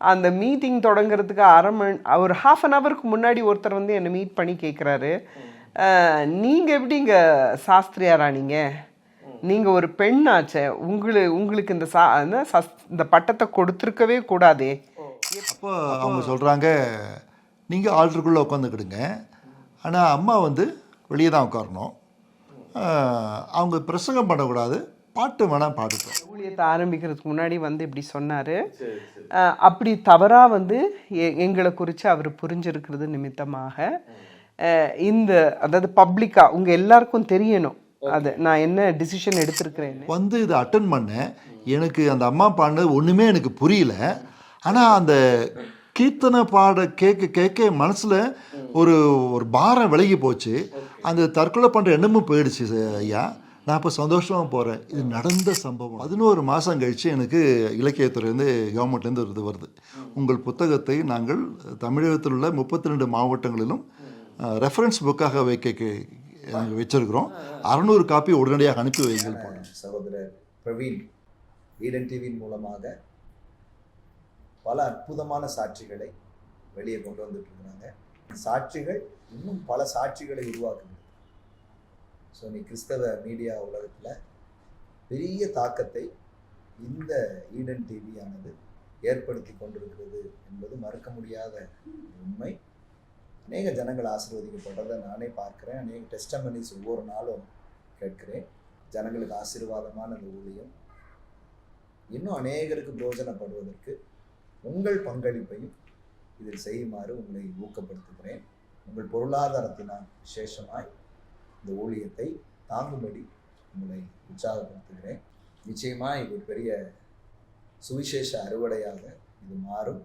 அந்த மீட்டிங் தொடங்குறதுக்கு ஒரு ½ அன் ஹவருக்கு முன்னாடி ஒருத்தர் வந்து என்னை மீட் பண்ணி கேட்குறாரு, நீங்கள் எப்படிங்க சாஸ்திரியாரா நீங்கள் ஒரு பெண்ணாச்சே, உங்களுக்கு இந்த பட்டத்தை கொடுத்துருக்கவே கூடாதே. அப்போ அவங்க சொல்கிறாங்க, நீங்கள் ஆல்டருக்குள்ளே உட்காந்துக்கிடுங்க, ஆனால் அம்மா வந்து வெளியே தான் உட்காரணும், அவங்க பிரசங்கம் பண்ணக்கூடாது, பாட்டு வேணால் பாடுட்டோம். ஊழியத்தை ஆரம்பிக்கிறதுக்கு முன்னாடி வந்து இப்படி சொன்னார். அப்படி தவறாக வந்து எங்களை குறித்து அவர் புரிஞ்சிருக்கிறது நிமித்தமாக அதாவது பப்ளிக்காக உங்கள் எல்லாருக்கும் தெரியணும் அது நான் என்ன டிசிஷன் எடுத்திருக்கிறேன் வந்து இதை அட்டன் பண்ணேன். எனக்கு அந்த அம்மா பாடினது ஒன்றுமே எனக்கு புரியல. ஆனால் அந்த கீர்த்தனை பாட கேட்க மனசில் ஒரு பாரம் விலகி போச்சு. அந்த தற்கொலை பண்ணுற எண்ணமும் போயிடுச்சு ஐயா. நான் இப்போ சந்தோஷமாக போகிறேன். இது நடந்த சம்பவம். 11 மாதம் கழித்து எனக்கு இலக்கியத்துறையிலேருந்து கவர்மெண்ட்லேருந்து வருது. உங்கள் புத்தகத்தை நாங்கள் தமிழகத்தில் உள்ள 32 மாவட்டங்களிலும் ரெஃபரன்ஸ் புக்காக நாங்கள் வச்சிருக்கிறோம். 600 காப்பி உடனடியாக அனுப்பி வைங்கள். சகோதரர் பிரவீன் ஈடன் டிவியின் மூலமாக பல அற்புதமான சாட்சிகளை வெளியே கொண்டு வந்துட்டு இருக்கிறாங்க. சாட்சிகள் இன்னும் பல சாட்சிகளை உருவாக்குது. ஸோ நீ கிறிஸ்தவ மீடியா உலகத்தில் பெரிய தாக்கத்தை இந்த ஈடன் டிவியானது ஏற்படுத்தி கொண்டிருக்கிறது என்பது மறுக்க முடியாத உண்மை. அநேக ஜனங்கள் ஆசீர்வதிக்கப்பட்டதை நானே பார்க்குறேன். அநேக டெஸ்டமனிஸ் ஒவ்வொரு நாளும் கேட்கிறேன். ஜனங்களுக்கு ஆசீர்வாதமான அந்த ஊழியம் இன்னும் அநேகருக்கு பிரயோஜனப்படுவதற்கு உங்கள் பங்களிப்பையும் இதில் செய்யுமாறு உங்களை ஊக்கப்படுத்துகிறேன். உங்கள் பொருளாதாரத்தினால் விசேஷமாய் இந்த ஊழியத்தை தாங்கும்படி உங்களை உற்சாகப்படுத்துகிறேன். நிச்சயமாக இது பெரிய சுவிசேஷ அறுவடையாக இது மாறும்.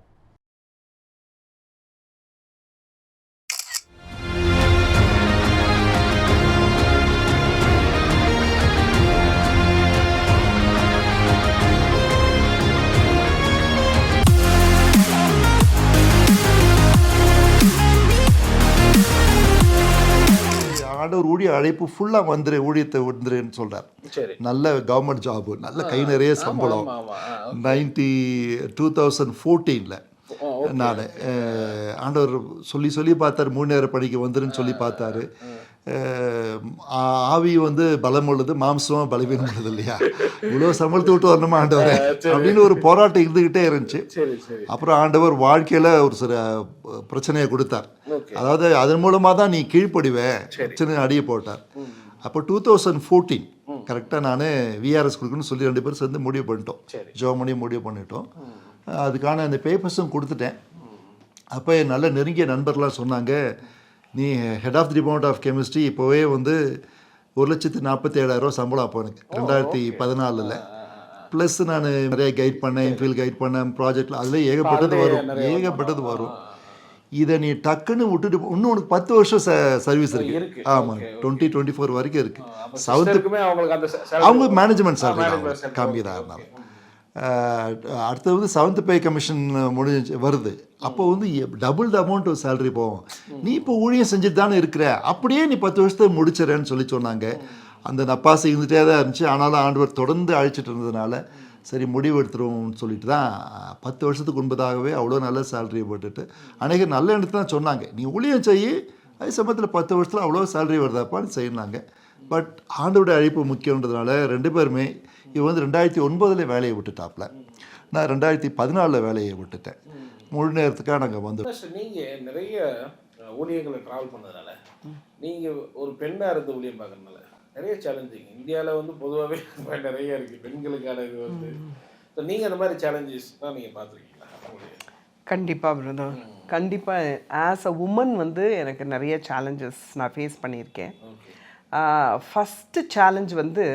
ஆண்டவர் ஊழிய அழைப்பு ஃபுல்லாக ஊழியத்தை வந்துருன்னு சொல்கிறார். நல்ல கவர்மெண்ட் ஜாபு, நல்ல கை நிறைய சம்பளம். 2014 நான் ஆண்டவர் சொல்லி பார்த்தார், 3 நேரம் படிக்க வந்துருன்னு சொல்லி பார்த்தாரு. ஆவி வந்து பலம் உள்ளது, மாம்சமாக பலவீனம் உள்ளது இல்லையா, இவ்வளோ சம்பளத்தை விட்டு வரணுமா ஆண்டவர் அப்படின்னு ஒரு போராட்டம் இருந்துக்கிட்டே இருந்துச்சு. அப்புறம் ஆண்டவர் வாழ்க்கையில் ஒரு சில பிரச்சனையை கொடுத்தார். அதாவது அதன் மூலமாக தான் நீ கீழ்ப்படிவேன் சின்ன அடியை போட்டார். அப்போ 2014 கரெக்டாக நான் விஆர்எஸ் கொடுக்கணும்னு சொல்லி 2 பேரும் சேர்ந்து முடிவு பண்ணிட்டோம். ஜோமணியும் முடிவு பண்ணிட்டோம். அதுக்கான அந்த பேப்பர்ஸும் கொடுத்துட்டேன். அப்போ நல்ல நெருங்கிய நண்பர்லாம் சொன்னாங்க, நீ head of the department of chemistry இப்போவே வந்து 1,47,000 சம்பளம். அப்போ எனக்கு 2014 ப்ளஸ் நான் நிறைய கைட் பண்ணேன், எம்ஃபில் கைட் பண்ணேன், ப்ராஜெக்டில் அதில் ஏகப்பட்டது வரும். இதை நீ டக்குன்னு விட்டுட்டு இன்னும் உனக்கு 10 வருஷம் சர்வீஸ் இருக்குது. ஆமாம், 2024 வரைக்கும் இருக்குது. அவங்க மேனேஜ்மெண்ட் சேலரி கம்மி தான் இருந்தாலும். அடுத்தது வந்து 7th பே கமிஷன் வருது. அப்போ வந்து டபுள் த அமௌண்ட் சேலரி போகும். நீ இப்போ ஊழியம் செஞ்சுட்டு தானே இருக்கிற, அப்படியே நீ 10 வருஷத்தை முடிச்சிடறேன்னு சொன்னாங்க. அந்த நப்பாசை இருந்துகிட்டே தான் இருந்துச்சு. ஆனாலும் ஆண்டவர் தொடர்ந்து அழைச்சிட்டு இருந்ததுனால சரி முடிவு எடுத்துருவோம்னு சொல்லிட்டு தான் 10 வருஷத்துக்கு முன்பதாகவே அவ்வளோ நல்ல சேலரியை போட்டுட்டு அநேக நல்ல எண்ணத்தை தான் சொன்னாங்க, நீ ஊழியம் செய்யி அதே சமயத்தில் 10 வருஷத்தில் அவ்வளோ சேலரி வருதாப்பான்னு செய்யினாங்க. பட் ஆண்டோடைய அழைப்பு முக்கியன்றதுனால 2 பேருமே இவன் வந்து 2009 வேலையை விட்டுட்டாப்ல, நான் 2014 வேலையை விட்டுட்டேன். முழு நேரத்துக்காக நாங்கள் வந்து. நீங்கள் நிறைய ஊழியர்களை ட்ராவல் பண்ணதுனால, நீங்கள் ஒரு பெண்ணாக இருந்து ஊழியம் பார்க்கறதுனால நிறைய சேலஞ்சிங் இந்தியாவில் வந்து பொதுவாகவே நிறைய இருக்குது பெண்களுக்கான இது வந்து. ஸோ நீங்கள் அந்த மாதிரி சேலஞ்சஸ் தான் நீங்கள் பார்த்துருக்கீங்களா? கண்டிப்பாக பிரதர், கண்டிப்பாக. ஆஸ் அ உமன் வந்து எனக்கு நிறைய சேலஞ்சஸ் நான் ஃபேஸ் பண்ணியிருக்கேன். ஃபஸ்ட்டு சேலஞ்ச் வந்து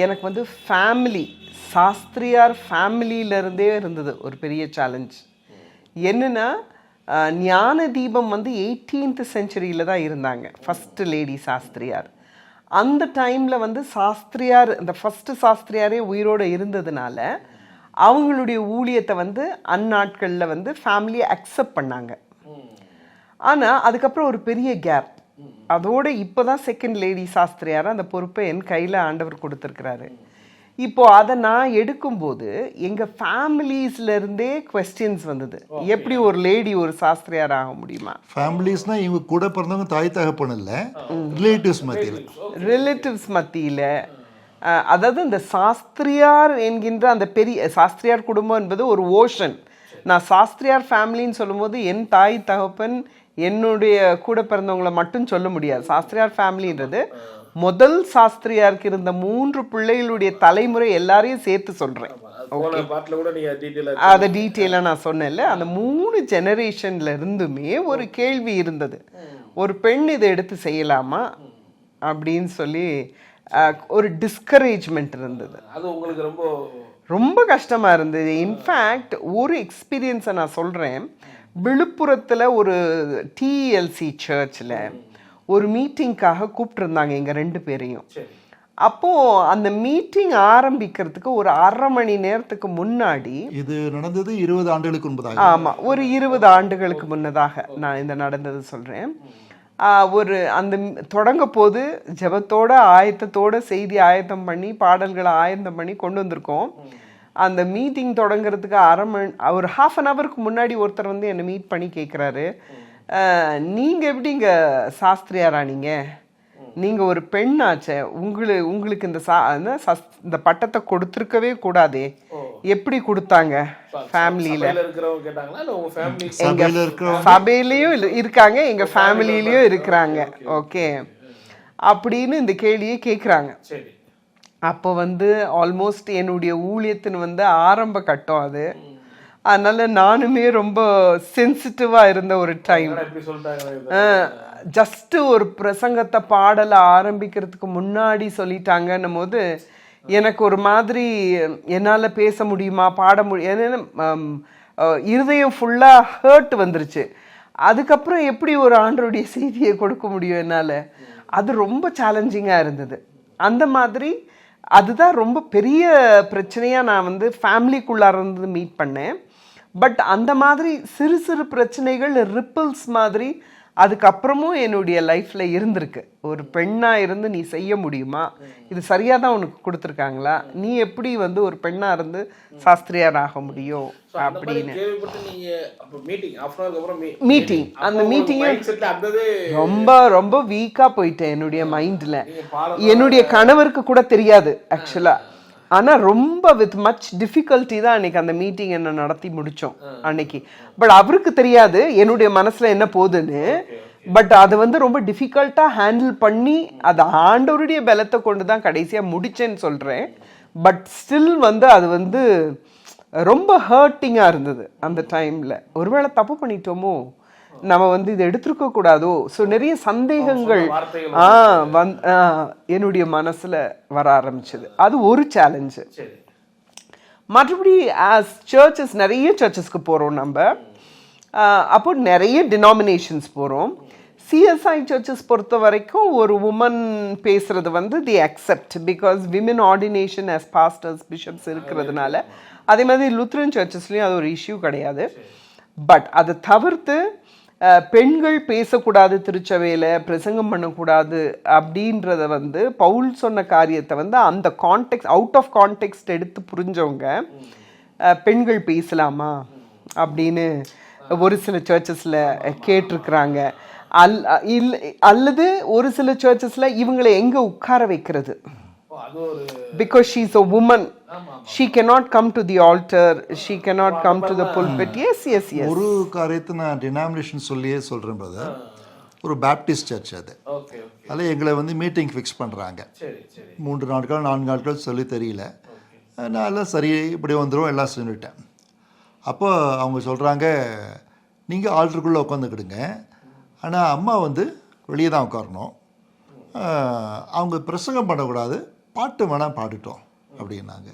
எனக்கு வந்து ஃபேமிலி, சாஸ்திரியார் ஃபேமிலியிலேருந்தே இருந்தது ஒரு பெரிய சேலஞ்ச். என்னென்னா, ஞான தீபம் வந்து 18th century தான் இருந்தாங்க, ஃபஸ்ட்டு லேடி சாஸ்திரியார். அந்த டைமில் வந்து சாஸ்திரியார், இந்த ஃபஸ்ட்டு சாஸ்திரியாரே உயிரோடு இருந்ததுனால அவங்களுடைய ஊழியத்தை வந்து அந்நாட்களில் வந்து ஃபேமிலியை அக்செப்ட் பண்ணாங்க. ஆனால் அதுக்கப்புறம் ஒரு பெரிய கேப். அதோடு இப்போ தான் செகண்ட் லேடி சாஸ்திரியார் அந்த பொறுப்பை என் கையில் ஆண்டவர் கொடுத்துருக்கிறாரு. இப்போ அதை நான் எடுக்கும்போது எங்கள் ஃபேமிலிஸ்லேருந்தே கொஸ்டின்ஸ் வந்தது. எப்படி ஒரு லேடி ஒரு சாஸ்திரியார் ஆக முடியுமா? ஃபேமிலிஸ்னால் இவங்க கூட பிறந்தவங்க தாய் தகப்பன் இல்லை, ரிலேட்டிவ்ஸ் மத்தியில். அதாவது இந்த சாஸ்திரியார் என்கின்ற அந்த பெரிய சாஸ்திரியார் குடும்பம் என்பது ஒரு ஓஷன். நான் சாஸ்திரியார் ஃபேமிலின்னு சொல்லும்போது என் தாய் தகப்பன் என்னுடைய கூட பிறந்தவங்களை மட்டும் சொல்ல முடியாது. சாஸ்திரியார் ஃபேமிலின்றது முதல் சாஸ்திரியாருக்கு இருந்த 3 பிள்ளைகளுடைய தலைமுறை எல்லாரையும் சேர்த்து சொல்கிறேன். அதை டீட்டெயிலாக நான் சொன்னேன்ல. அந்த 3 ஜெனரேஷன்ல இருந்துமே ஒரு கேள்வி இருந்தது, ஒரு பெண் இதை எடுத்து செய்யலாமா அப்படின்னு சொல்லி ஒரு டிஸ்கரேஜ்மெண்ட் இருந்தது. அது உங்களுக்கு ரொம்ப கஷ்டமாக இருந்தது. இன்ஃபேக்ட் ஒரு எக்ஸ்பீரியன்ஸை நான் சொல்கிறேன். விழுப்புரத்தில் ஒரு டிஎல்சி சர்ச்சில் ஒரு மீட்டிங்காக கூப்பிட்டுருந்தாங்க எங்கள் 2 பேரையும். அப்போது அந்த மீட்டிங் ஆரம்பிக்கிறதுக்கு ஒரு 1/2 மணி நேரத்துக்கு முன்னாடி, இது நடந்தது 20 ஆண்டுகளுக்கு முன்பதாக. ஆமாம், ஒரு 20 ஆண்டுகளுக்கு முன்னதாக நான் இந்த நடந்தது சொல்கிறேன். ஒரு அந்த தொடங்க போது ஜெபத்தோட ஆயத்தத்தோட செய்தி ஆயத்தம் பண்ணி பாடல்களை ஆயத்தம் பண்ணி கொண்டு வந்திருக்கோம். அந்த மீட்டிங் தொடங்குறதுக்கு ஒரு 1/2 an hourக்கு முன்னாடி ஒருத்தர் வந்து என்னை மீட் பண்ணி கேட்குறாரு, நீங்கள் எப்படிங்க சாஸ்திரியாரா, நீங்கள் ஒரு பெண்ணாச்சே, உங்களுக்கு இந்த பட்டத்தை கொடுத்துருக்கவே கூடாதே, எப்படி கொடுத்தாங்க? ஃபேமிலியில் எங்கள் சபையிலையும் இருக்காங்க, எங்கள் ஃபேமிலியிலையும் இருக்கிறாங்க, ஓகே அப்படின்னு இந்த கேள்வியை கேட்குறாங்க. அப்போ வந்து ஆல்மோஸ்ட் என்னுடைய ஊழியத்தின் வந்து ஆரம்ப கட்டம் அது. அதனால நானுமே ரொம்ப சென்சிட்டிவாக இருந்த ஒரு டைம். ஜஸ்ட்டு ஒரு பிரசங்கத்தை பாடலை ஆரம்பிக்கிறதுக்கு முன்னாடி சொல்லிட்டாங்கன்னும் போது எனக்கு ஒரு மாதிரி என்னால் பேச முடியுமா, பாட முடியும், இருதயம் ஃபுல்லாக ஹர்ட் வந்துருச்சு. அதுக்கப்புறம் எப்படி ஒரு ஆண்டருடைய செய்தியை கொடுக்க முடியும் என்னால்? அது ரொம்ப சேலஞ்சிங்காக இருந்தது. அந்த மாதிரி அதுதான் ரொம்ப பெரிய பிரச்சனையாக நான் வந்து ஃபேமிலிக்குள்ளார இருந்து மீட் பண்ணேன். பட் அந்த மாதிரி சிறு சிறு பிரச்சனைகள் ரிப்பிள்ஸ் மாதிரி அதுக்கப்புறமும் என்னுடைய லைஃப்பில் இருந்திருக்கு. ஒரு பெண்ணாக இருந்து நீ செய்ய முடியுமா, இது சரியாக தான் உனக்கு கொடுத்துருக்காங்களா, நீ எப்படி வந்து ஒரு பெண்ணாக இருந்து சாஸ்திரியார் ஆக முடியும் அப்படின்னு. மீட்டிங் அந்த மீட்டிங்கை ரொம்ப ரொம்ப வீக்காக போயிட்டேன் என்னுடைய மைண்டில். என்னுடைய கணவருக்கு கூட தெரியாது ஆக்சுவலாக. ஆனால் ரொம்ப வித் மச் டிஃபிகல்ட்டி தான் அன்னைக்கு அந்த மீட்டிங் என்ன நடத்தி முடித்தோம் அன்னைக்கு. பட் அவருக்கு தெரியாது என்னுடைய மனசில் என்ன போகுதுன்னு. பட் அது வந்து ரொம்ப டிஃபிகல்ட்டாக ஹேண்டில் பண்ணி அதை ஆண்டவருடைய பலத்தை கொண்டு தான் கடைசியாக முடிச்சேன்னு சொல்கிறேன். பட் ஸ்டில் வந்து அது வந்து ரொம்ப ஹர்ட்டிங்காக இருந்தது அந்த டைமில். ஒருவேளை தப்பு பண்ணிட்டோமோ, நம்ம வந்து இதை எடுத்துருக்க கூடாதோ, ஸோ நிறைய சந்தேகங்கள் என்னுடைய மனசில் வர ஆரம்பிச்சது. அது ஒரு சேலஞ்சு. மற்றபடி ஆஸ் சர்ச்சஸ் நிறைய சர்ச்சஸ்க்கு போகிறோம் நம்ம. அப்போ நிறைய டினாமினேஷன்ஸ் போகிறோம். சிஎஸ்ஐ சர்ச்சஸ் பொறுத்த வரைக்கும் ஒரு உமன் பேசுகிறது வந்து the accept, because women ordination as pastors bishops இருக்கிறதுனால. அதே மாதிரி லுத்ரன் சர்ச்சஸ்லேயும் அது ஒரு இஷ்யூ கிடையாது. பட் அதை தவிர்த்து பெண்கள் பேசக்கூடாது, திருச்சபையில் பிரசங்கம் பண்ணக்கூடாது அப்படின்றத வந்து பவுல் சொன்ன காரியத்தை வந்து அந்த கான்டெக்ட் அவுட் ஆஃப் கான்டெக்ஸ்ட் எடுத்து புரிஞ்சவங்க பெண்கள் பேசலாமா அப்படின்னு ஒரு சில சர்ச்சஸில் கேட்டிருக்கிறாங்க. அல்லது ஒரு சில சர்ச்சஸில் இவங்களை எங்கே உட்கார வைக்கிறது, because she is a woman, she cannot come to the altar, she cannot come to the pulpit. Yes. ஒரு காரியத்தை நான் டினாமினேஷன் சொல்லியே சொல்கிறேன் பிரதர். ஒரு பேப்டிஸ்ட் சர்ச் அது. அதில் எங்களை வந்து மீட்டிங் ஃபிக்ஸ் பண்ணுறாங்க. 3 நாட்கள் 4 நாட்கள் சொல்லி தெரியல. நான் எல்லாம் சரி இப்படி வந்துடும் எல்லாம் சொல்லிட்டேன். அப்போ அவங்க சொல்கிறாங்க, நீங்கள் ஆல்டருக்குள்ளே உட்காந்துக்கிடுங்க, ஆனால் அம்மா வந்து வெளியே தான் உட்காரணும், அவங்க பிரசங்கம் பண்ணக்கூடாது, பாட்டு வேணால் பாடிட்டோம் அப்படின்னாங்க.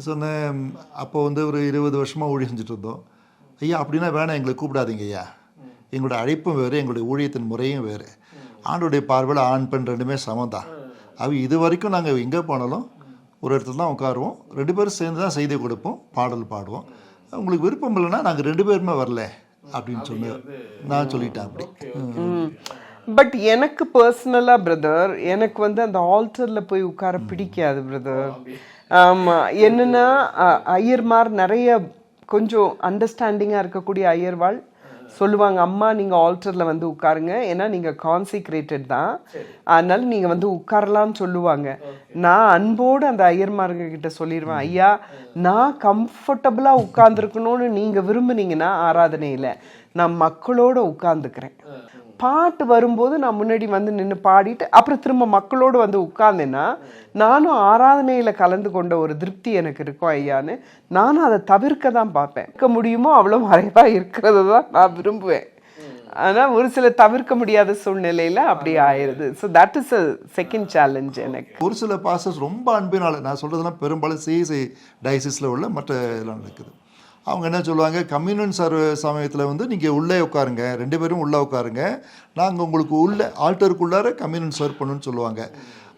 சொன்னேன், அப்போ வந்து ஒரு 20 வருஷமாக ஊழியம் செஞ்சுட்டு இருந்தோம். ஐயா அப்படின்னா வேணாம், எங்களை கூப்பிடாதீங்க ஐயா, எங்களோட அழைப்பும் வேறு, எங்களுடைய ஊழியத்தின் முறையும் வேறு. ஆண்டோடைய பார்வையில் ஆண் பெண் 2மே சமம் தான். இது வரைக்கும் நாங்கள் எங்கே போனாலும் ஒரு இடத்துல தான் உட்காருவோம், 2 பேரும் சேர்ந்து தான் செய்தி கொடுப்போம், பாடல் பாடுவோம். உங்களுக்கு விருப்பம் இல்லைன்னா நாங்கள் 2 பேருமே வரல அப்படின்னு சொன்னேன். நான் சொல்லிட்டேன் அப்படி. பட் எனக்கு பர்சனலாக பிரதர் எனக்கு வந்து அந்த ஆல்டரில் போய் உட்கார பிடிக்காது பிரதர். ஆமாம், என்னென்னா ஐயர்மார் நிறைய கொஞ்சம் அண்டர்ஸ்டாண்டிங்காக இருக்கக்கூடிய ஐயர்வாள் சொல்லுவாங்க, அம்மா நீங்கள் ஆல்டரில் வந்து உட்காருங்க, ஏன்னா நீங்கள் கான்சிக்ரேட்டட் தான், அதனால நீங்கள் வந்து உட்காரலாம்னு சொல்லுவாங்க. நான் அன்போடு அந்த ஐயர்மார்ங்க கிட்ட சொல்லிடுவேன், ஐயா நான் கம்ஃபர்டபுளாக உட்காந்துருக்கணும்னு நீங்கள் விரும்புனீங்கன்னா ஆராதனையில் நான் மக்களோடு உட்காந்துக்கிறேன். பாட்டு வரும்போது நான் முன்னாடி வந்து நின்று பாடிட்டு அப்புறம் திரும்ப மக்களோடு வந்து உட்கார்ந்தேன்னா நானும் ஆராதனையில் கலந்து கொண்ட ஒரு திருப்தி எனக்கு இருக்கும் ஐயான்னு நானும் அதை தவிர்க்க தான் பார்ப்பேன். இருக்க முடியுமோ அவ்வளோ மறைவாக இருக்கிறது தான் நான் விரும்புவேன். ஆனால் ஒரு சில தவிர்க்க முடியாத சூழ்நிலையில் அப்படி ஆயிடுது. So that is a second challenge எனக்கு. ஒரு சில பாஸ்டர்ஸ் ரொம்ப அன்பினால், நான் சொல்கிறதுலாம் பெரும்பாலும் சிஎஸ்ஐ டயசிஸில் உள்ள மற்ற இதெல்லாம் நடக்குது. அவங்க என்ன சொல்லுவாங்க, கம்யூனியன் சமயத்தில் வந்து நீங்கள் உள்ளே உட்காருங்க, 2 பேரும் உள்ளே உட்காருங்க, நாங்கள் உங்களுக்கு உள்ளே ஆல்டருக்குள்ளார கம்யூனியன் சர்வ் பண்ணுன்னு சொல்லுவாங்க.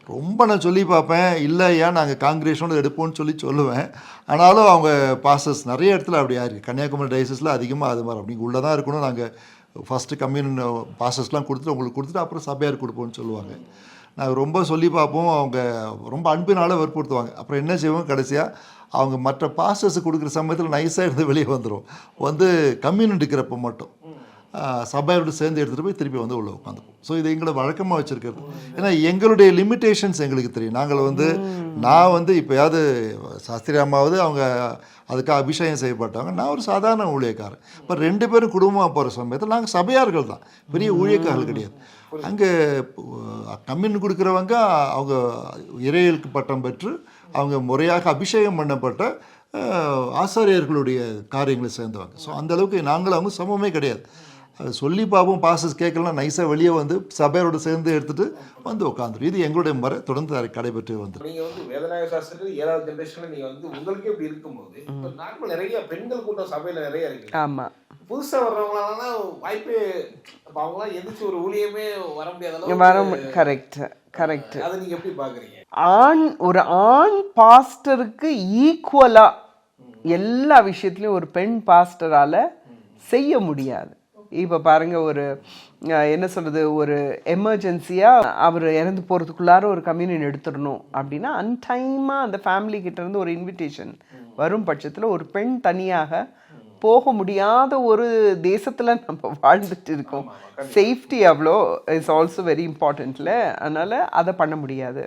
ரொம்ப நான் சொல்லி பார்ப்பேன், இல்லை ஏன் நாங்கள் காங்கிரேஷனோட எடுப்போம்னு சொல்லுவேன். ஆனாலும் அவங்க பாஸ்டர்ஸ் நிறைய இடத்துல அப்படி ஆயிருக்கு. கன்னியாகுமரி டயசிஸில் அதிகமாக அது மாதிரி அப்படி உள்ளே தான் இருக்கணும், நாங்கள் ஃபஸ்ட்டு கம்யூனியன் பாஸ்டர்ஸ்லாம் உங்களுக்கு கொடுத்துட்டு அப்புறம் சபையார் கொடுப்போம்னு சொல்லுவாங்க. நாங்கள் ரொம்ப சொல்லி பார்ப்போம், அவங்க ரொம்ப அன்பினால் வற்புறுத்துவாங்க. அப்புறம் என்ன செய்வோம், கடைசியாக அவங்க மற்ற பாஸ்டர்ஸுக்கு கொடுக்குற சமயத்தில் நைஸாக இருந்து வெளியே வந்துடும். வந்து கம்யூனியன் இருக்கிறப்ப மட்டும் சபையோடு சேர்ந்து எடுத்துகிட்டு போய் திருப்பி வந்து உள்ளே உட்காந்துப்போம். ஸோ இது எங்களை வழக்கமாக வச்சுருக்கிறது. ஏன்னா எங்களுடைய லிமிட்டேஷன்ஸ் எங்களுக்கு தெரியும். நாங்கள் வந்து நான் வந்து இப்போயாவது சாஸ்திரி அம்மாவது அவங்க அதுக்கு அபிஷேகம் செய்யப்பட்டாங்க, நான் ஒரு சாதாரண ஊழியக்காரன். இப்போ 2 பேரும் குடும்பமாக போகிற சமயத்தில் நாங்கள் சபையார்கள் தான், பெரிய ஊழியக்காரர்கள் கிடையாது. அங்கே கம்யூனியன் கொடுக்குறவங்க அவங்க இறையலுக்கு பட்டம் பெற்று அவங்க முறையாக அபிஷேகம் பண்ணப்பட்ட ஆசாரியர்களுடைய காரியங்களை சேர்ந்தவங்க. ஸோ அந்தளவுக்கு நாங்களும் அவங்க சமமே கிடையாது. சொல்லி பார்ப்போம், பாசஸ் கேட்கலாம், நைஸாக வெளியே வந்து சபையோடு சேர்ந்து எடுத்துகிட்டு வந்து உட்காந்துரும். இது எங்களுடைய முறை தொடர்ந்து கடைபெற்று வந்து. நீங்கள் வந்து வேதநாயக சாஸ்திரத்தில் 7வது ஜென்ரேஷனில் நீங்கள் வந்து உங்களுக்கே இப்படி இருக்கும்போது இப்போ நார்மல் நிறைய பெண்கள் கூட்டம் சபையில் நிறைய இருக்குது. ஆமாம், புதுசாக வர்றவங்களால வாய்ப்பே, அப்போ அவங்களாம் எந்திரிச்சு ஒரு ஊழியமே வர முடியாத. கரெக்ட். அதை நீங்கள் எப்படி பார்க்குறீங்க? ஒரு ஆண் பாஸ்டருக்கு ஈக்குவலா எல்லா விஷயத்துலையும் ஒரு பெண் பாஸ்டரால செய்ய முடியாது. இப்போ பாருங்க, ஒரு என்ன சொல்றது, ஒரு எமர்ஜென்சியா அவர் இறந்து போறதுக்குள்ளார ஒரு கம்யூனியன் எடுத்துடணும் அப்படின்னா அன்டைமாக அந்த ஃபேமிலி கிட்ட இருந்து ஒரு இன்விடேஷன் வரும் பட்சத்தில் ஒரு பெண் தனியாக போக முடியாத ஒரு தேசத்தில் நம்ம வாழ்ந்துட்டு இருக்கோம். சேஃப்டி அவ்வளோ இஸ் ஆல்சோ வெரி இம்பார்ட்டண்ட்ல, அதனால் அதை பண்ண முடியாது.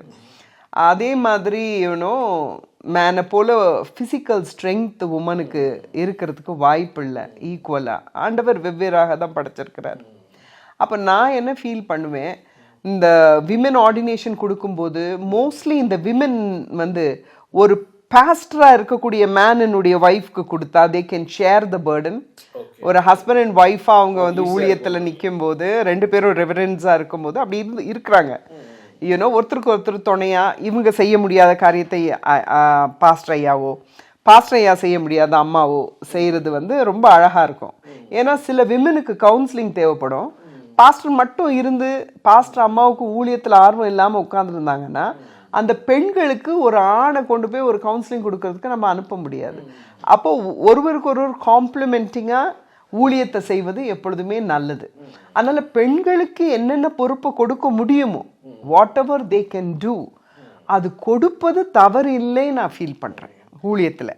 அதே மாதிரி மேனை போல் ஃபிசிக்கல் ஸ்ட்ரென்த் உமனுக்கு இருக்கிறதுக்கு வாய்ப்பு இல்லை ஈக்குவலாக. ஆண்டவர் வெவ்வேறாக தான் படைச்சிருக்கிறார். அப்போ நான் என்ன ஃபீல் பண்ணுவேன், இந்த விமன் ஆர்டினேஷன் கொடுக்கும்போது மோஸ்ட்லி இந்த விமன் வந்து ஒரு பாஸ்டராக இருக்கக்கூடிய மேனுடைய ஒய்ஃப்க்கு கொடுத்தா they can share the Burton. ஒரு ஹஸ்பண்ட் அண்ட் ஒய்ஃபாக அவங்க வந்து ஊழியத்தில் நிற்கும் போது 2 பேரும் ரெவரன்ஸாக இருக்கும்போது அப்படி இருக்கிறாங்க. ஒருத்தருக்கு ஒருத்தர் துணையாக இவங்க செய்ய முடியாத காரியத்தை பாஸ்டர் ஐயா செய்ய முடியாத அம்மாவோ செய்கிறது வந்து ரொம்ப அழகாக இருக்கும். ஏன்னா சில விமனுக்கு கவுன்சிலிங் தேவைப்படும். பாஸ்டர் மட்டும் இருந்து பாஸ்டர் அம்மாவுக்கு ஊழியத்தில் ஆர்வம் இல்லாமல் உட்காந்துருந்தாங்கன்னா அந்த பெண்களுக்கு ஒரு ஆணை கொண்டு போய் ஒரு கவுன்சிலிங் கொடுக்கறதுக்கு நம்ம அனுப்ப முடியாது. அப்போ ஒருவருக்கு ஒருவர் காம்ப்ளிமெண்டிங்காக ஊழியத்தை செய்வது எப்பொழுதுமே நல்லது. அதனால பெண்களுக்கு என்னென்ன பொறுப்பை கொடுக்க முடியுமோ what ever they can do அது கொடுப்பது தவறு இல்லை நான் ஃபீல் பண்ணுறேன் ஊழியத்தில்.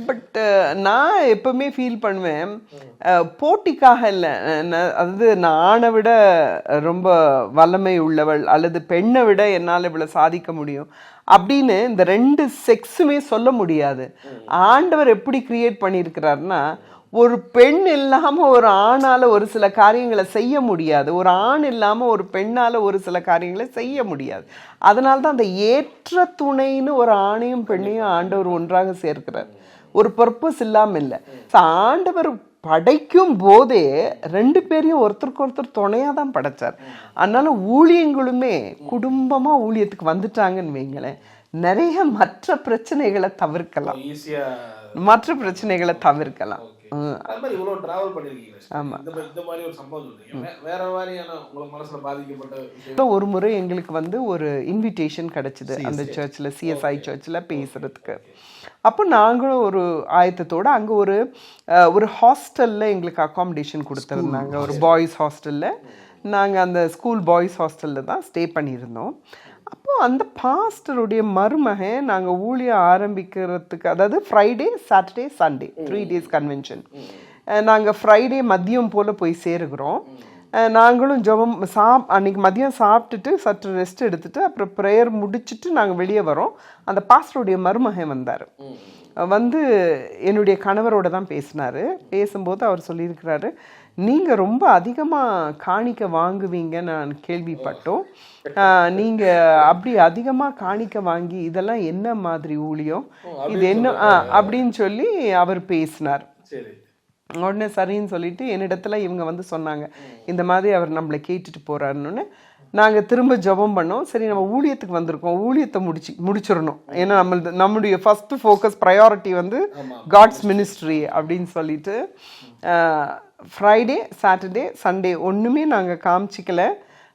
பட் நான் எப்பவுமே ஃபீல் பண்ணுவேன், போட்டிக்காக இல்லை, அதாவது நான் ஆணை விட ரொம்ப வல்லமை உள்ளவள் அல்லது பெண்ணை விட என்னால் இவ்வளோ சாதிக்க முடியும் அப்படின்னு இந்த 2 செக்ஸுமே சொல்ல முடியாது. ஆண்டவர் எப்படி கிரியேட் பண்ணியிருக்கிறாருன்னா, ஒரு பெண் இல்லாமல் ஒரு ஆணால் ஒரு சில காரியங்களை செய்ய முடியாது, ஒரு ஆண் இல்லாமல் ஒரு பெண்ணால் ஒரு சில காரியங்களை செய்ய முடியாது. அதனால தான் அந்த ஏற்ற துணைன்னு ஒரு ஆணையும் பெண்ணையும் ஆண்டவர் ஒன்றாக சேர்க்கிறார். ஒரு பர்பஸ் இல்லாமல் இல்லை. ஆண்டவர் படைக்கும் போதே 2 பேரையும் ஒருத்தருக்கு ஒருத்தர் துணையாக தான் படைச்சார். அதனால ஊழியங்களுமே குடும்பமாக ஊழியத்துக்கு வந்துட்டாங்கன்னு வைங்களேன், நிறைய மற்ற பிரச்சனைகளை தவிர்க்கலாம். ஒரு முறை எங்களுக்கு வந்து ஒரு இன்விடேஷன் கிடைச்சது அந்த சர்ச்சில், சிஎஸ்ஐ சர்ச்சில் பேசுறதுக்கு. அப்போ நாங்களும் ஒரு ஆயத்தத்தோடு அங்கே ஒரு ஹாஸ்டலில் எங்களுக்கு அகாமடேஷன் கொடுத்துருந்தாங்க, ஒரு பாய்ஸ் ஹாஸ்டலில் நாங்கள் அந்த ஸ்கூல் பாய்ஸ் ஹாஸ்டலில் தான் ஸ்டே பண்ணியிருந்தோம். அப்போது அந்த பாஸ்டருடைய மருமகன் நாங்கள் ஊழியம் ஆரம்பிக்கிறதுக்கு, அதாவது Friday, Saturday, Sunday 3 days convention. நாங்கள் ஃப்ரைடே மதியம் போல் போய் சேருகிறோம். நாங்களும் ஜெபம் அன்றைக்கி மதியம் சாப்பிட்டுட்டு சற்று ரெஸ்ட் எடுத்துகிட்டு அப்புறம் ப்ரேயர் முடிச்சுட்டு நாங்கள் வெளியே வரோம். அந்த பாஸ்டருடைய மருமகன் வந்தார். வந்து என்னுடைய கணவரோட தான் பேசினார். பேசும்போது அவர் சொல்லியிருக்கிறாரு, நீங்கள் ரொம்ப அதிகமாக காணிக்க வாங்குவீங்க நான் கேள்விப்பட்டோம். நீங்கள் அப்படி அதிகமாக காணிக்க வாங்கி இதெல்லாம் என்ன மாதிரி ஊழியம், இது என்ன அப்படின்னு சொல்லி அவர் பேசினார். உடனே சரின்னு சொல்லிட்டு என்னிடத்துல இவங்க வந்து சொன்னாங்க, இந்த மாதிரி அவர் நம்மளை கேட்டுட்டு போகிறாருன்னு. நாங்கள் திரும்ப ஜெபம் பண்ணோம். சரி, நம்ம ஊழியத்துக்கு வந்திருக்கோம், ஊழியத்தை முடிச்சிடணும். ஏன்னா நம்மளுடைய ஃபஸ்ட்டு ஃபோக்கஸ் ப்ரையாரிட்டி வந்து காட்ஸ் மினிஸ்ட்ரி அப்படின்னு சொல்லிட்டு ஃப்ரைடே, சாட்டர்டே, சண்டே ஒன்றுமே நாங்கள் காமிச்சிக்கல.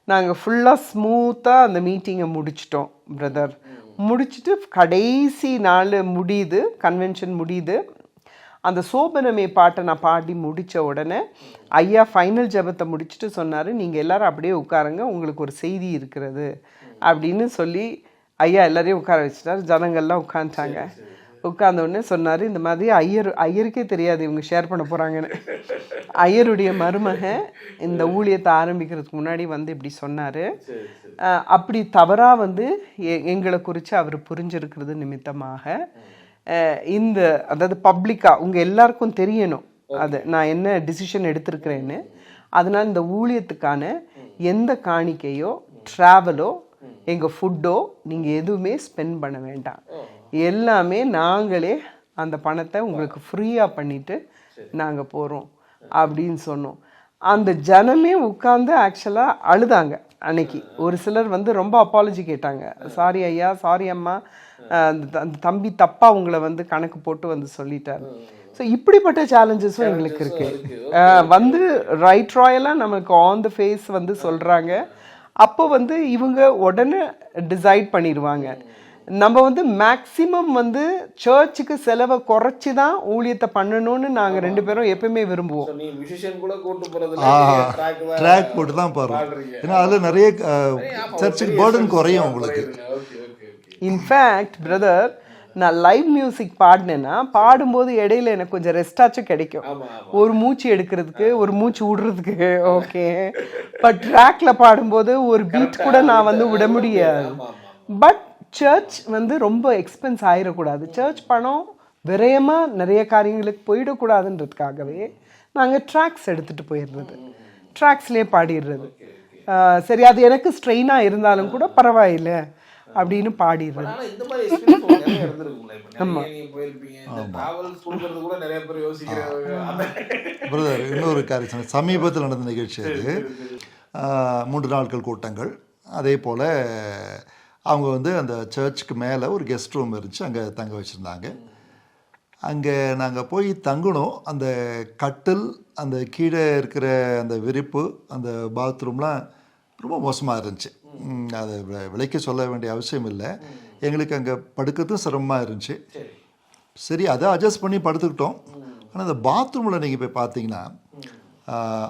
நாங்கள் ஃபுல்லாக ஸ்மூத்தாக அந்த மீட்டிங்கை முடிச்சிட்டோம் பிரதர். முடிச்சுட்டு கடைசி நாள் முடியுது, கன்வென்ஷன் முடியுது. அந்த சோபனமே பாட்டை நான் பாடி முடித்த உடனே ஐயா ஃபைனல் ஜெபத்தை முடிச்சுட்டு சொன்னார், நீங்கள் எல்லோரும் அப்படியே உட்காருங்க, உங்களுக்கு ஒரு செய்தி இருக்கிறது அப்படின்னு சொல்லி ஐயா எல்லாரையும் உட்கார வச்சுட்டார். ஜனங்கள்லாம் உட்காந்துட்டாங்க. உட்கார்ந்த உடனே சொன்னார், இந்த மாதிரி ஐயருக்கே தெரியாது இவங்க ஷேர் பண்ண போகிறாங்கன்னு. ஐயருடைய மருமகன் இந்த ஊழியத்தை ஆரம்பிக்கிறதுக்கு முன்னாடி வந்து இப்படி சொன்னார். அப்படி தவறாக வந்து எங்களை குறித்து அவர் புரிஞ்சிருக்கிறது நிமித்தமாக இந்த, அதாவது பப்ளிக்காக உங்கள் எல்லாருக்கும் தெரியணும் அது நான் என்ன டிசிஷன் எடுத்திருக்கிறேன்னு. அதனால் இந்த ஊழியத்துக்கான எந்த காணிக்கையோ ட்ராவலோ எங்கள் ஃபுட்டோ நீங்கள் எதுவுமே ஸ்பெண்ட் பண்ண வேண்டாம், எல்லாமே நாங்களே அந்த பணத்தை உங்களுக்கு ஃப்ரீயாக பண்ணிவிட்டு நாங்கள் போகிறோம் அப்படின்னு சொன்னோம். அந்த ஜனமே உட்கார்ந்து ஆக்சுவலாக அழுதாங்க அன்னைக்கு. ஒரு சிலர் வந்து ரொம்ப அப்பாலஜி கேட்டாங்க, சாரி ஐயா, சாரி அம்மா, அந்த தம்பி தப்பாக உங்களை வந்து கணக்கு போட்டு வந்து சொல்லிட்டார். ஸோ இப்படிப்பட்ட சேலஞ்சஸும் எங்களுக்கு இருக்குது. வந்து ரைட் ராயலாக நம்மளுக்கு ஆன் த ஃபேஸ் வந்து சொல்கிறாங்க. அப்போ வந்து இவங்க உடனே டிசைட் பண்ணிடுவாங்க. நம்ம வந்து மேக்சிமம் வந்து சர்ச்சுக்கு செலவை குறைச்சி தான் ஊழியத்தை பண்ணணும்னு நாங்கள் 2 பேரும் எப்பவுமே விரும்புவோம். ட்ராக் போட்டு தான் பாருங்க, ஏன்னா அதில் நிறைய சர்ச்சுக்கு பேர்டன் குறையும் உங்களுக்கு. இன்ஃபேக்ட் பிரதர், நான் லைவ் மியூசிக் பாடினேன்னா பாடும்போது இடையில எனக்கு கொஞ்சம் ரெஸ்டாச்சும் கிடைக்கும், ஒரு மூச்சு எடுக்கிறதுக்கு, ஒரு மூச்சு விடுறதுக்கு. ஓகே, பட் ட்ராக்ல பாடும்போது ஒரு பீட் கூட நான் வந்து விட முடியாது. பட் சர்ச் வந்து ரொம்ப எக்ஸ்பென்ஸ் ஆகிடக்கூடாது, சர்ச் பணம் விரயமாக நிறைய காரியங்களுக்கு போயிடக்கூடாதுன்றதுக்காகவே நாங்கள் ட்ராக்ஸ் எடுத்துகிட்டு போயிடுறது, ட்ராக்ஸ்லேயே பாடிடுறது. சரி, அது எனக்கு ஸ்ட்ரெயினாக இருந்தாலும் கூட பரவாயில்லை அப்படின்னு பாடிடுறது. பிரதர், இன்னொரு காரியம் சமீபத்தில் நடந்த நிகழ்ச்சி அது. 3 நாட்கள் கூட்டங்கள். அதே போல் அவங்க வந்து அந்த சர்ச்சுக்கு மேலே ஒரு கெஸ்ட் ரூம் இருந்துச்சு, அங்கே தங்க வச்சுருந்தாங்க. அங்கே நாங்கள் போய் தங்கணும். அந்த கட்டில், அந்த கீழே இருக்கிற அந்த விரிப்பு, அந்த பாத்ரூம்லாம் ரொம்ப மோசமாக இருந்துச்சு. அதை விலைக்கு சொல்ல வேண்டிய அவசியம் இல்லை. எங்களுக்கு அங்கே படுக்கிறதும் சிரமமாக இருந்துச்சு. சரி, அதை அட்ஜஸ்ட் பண்ணி படுத்துக்கிட்டோம். ஆனால் அந்த பாத்ரூமில் நீங்கள் போய் பார்த்தீங்கன்னா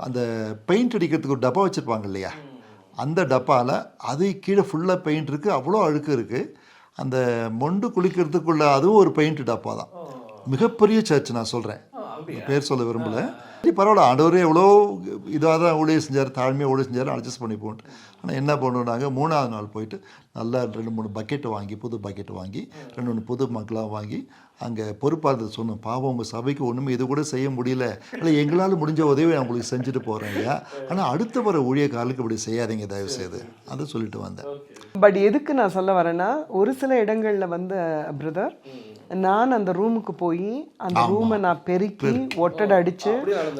அந்த பெயிண்ட் அடிக்கிறதுக்கு ஒரு டப்பா வச்சுருப்பாங்க இல்லையா, அந்த டப்பாவில் அது கீழே ஃபுல்லாக பெயிண்ட் இருக்குது, அவ்வளோ அழுக்கு இருக்குது. அந்த மொண்டு குளிக்கிறதுக்குள்ள அதுவும் ஒரு பெயிண்ட் டப்பா தான். மிகப்பெரிய சர்ச், நான் சொல்கிறேன், பேர் சொல்ல விரும்பலை. சரி, பரவாயில்ல, ஆண்டவரே எவ்வளோ இதாக தான் ஊழியம் செஞ்சார், தாழ்மையாக ஊழியம் செஞ்சார், அட்ஜஸ்ட் பண்ணி போட்டு. ஆனால் என்ன பண்ணுவோம், 3ஆவது நாள் போயிட்டு நல்லா 2-3 பக்கெட்டு வாங்கி, புது பக்கெட்டு வாங்கி 2-3 புது மக்களாக வாங்கி அங்கே பொறுப்பாளர் சொன்னோம், பாவம் உங்கள் சபைக்கு ஒன்றுமே இது கூட செய்ய முடியல, இல்லை எங்களால் முடிஞ்ச உதவி நான் உங்களுக்கு செஞ்சுட்டு போகிறேன் இல்லையா, ஆனால் அடுத்த வர ஊழியக்காரர்களுக்கு இப்படி செய்யாதீங்க தயவு செய்து, அதை சொல்லிட்டு வந்தேன். பட் எதுக்கு நான் சொல்ல வரேன்னா, ஒரு சில இடங்களில் வந்து பிரதர், நான் அந்த ரூமுக்கு போய் அந்த ரூமை நான் பெருக்கி ஒட்டடை அடித்து,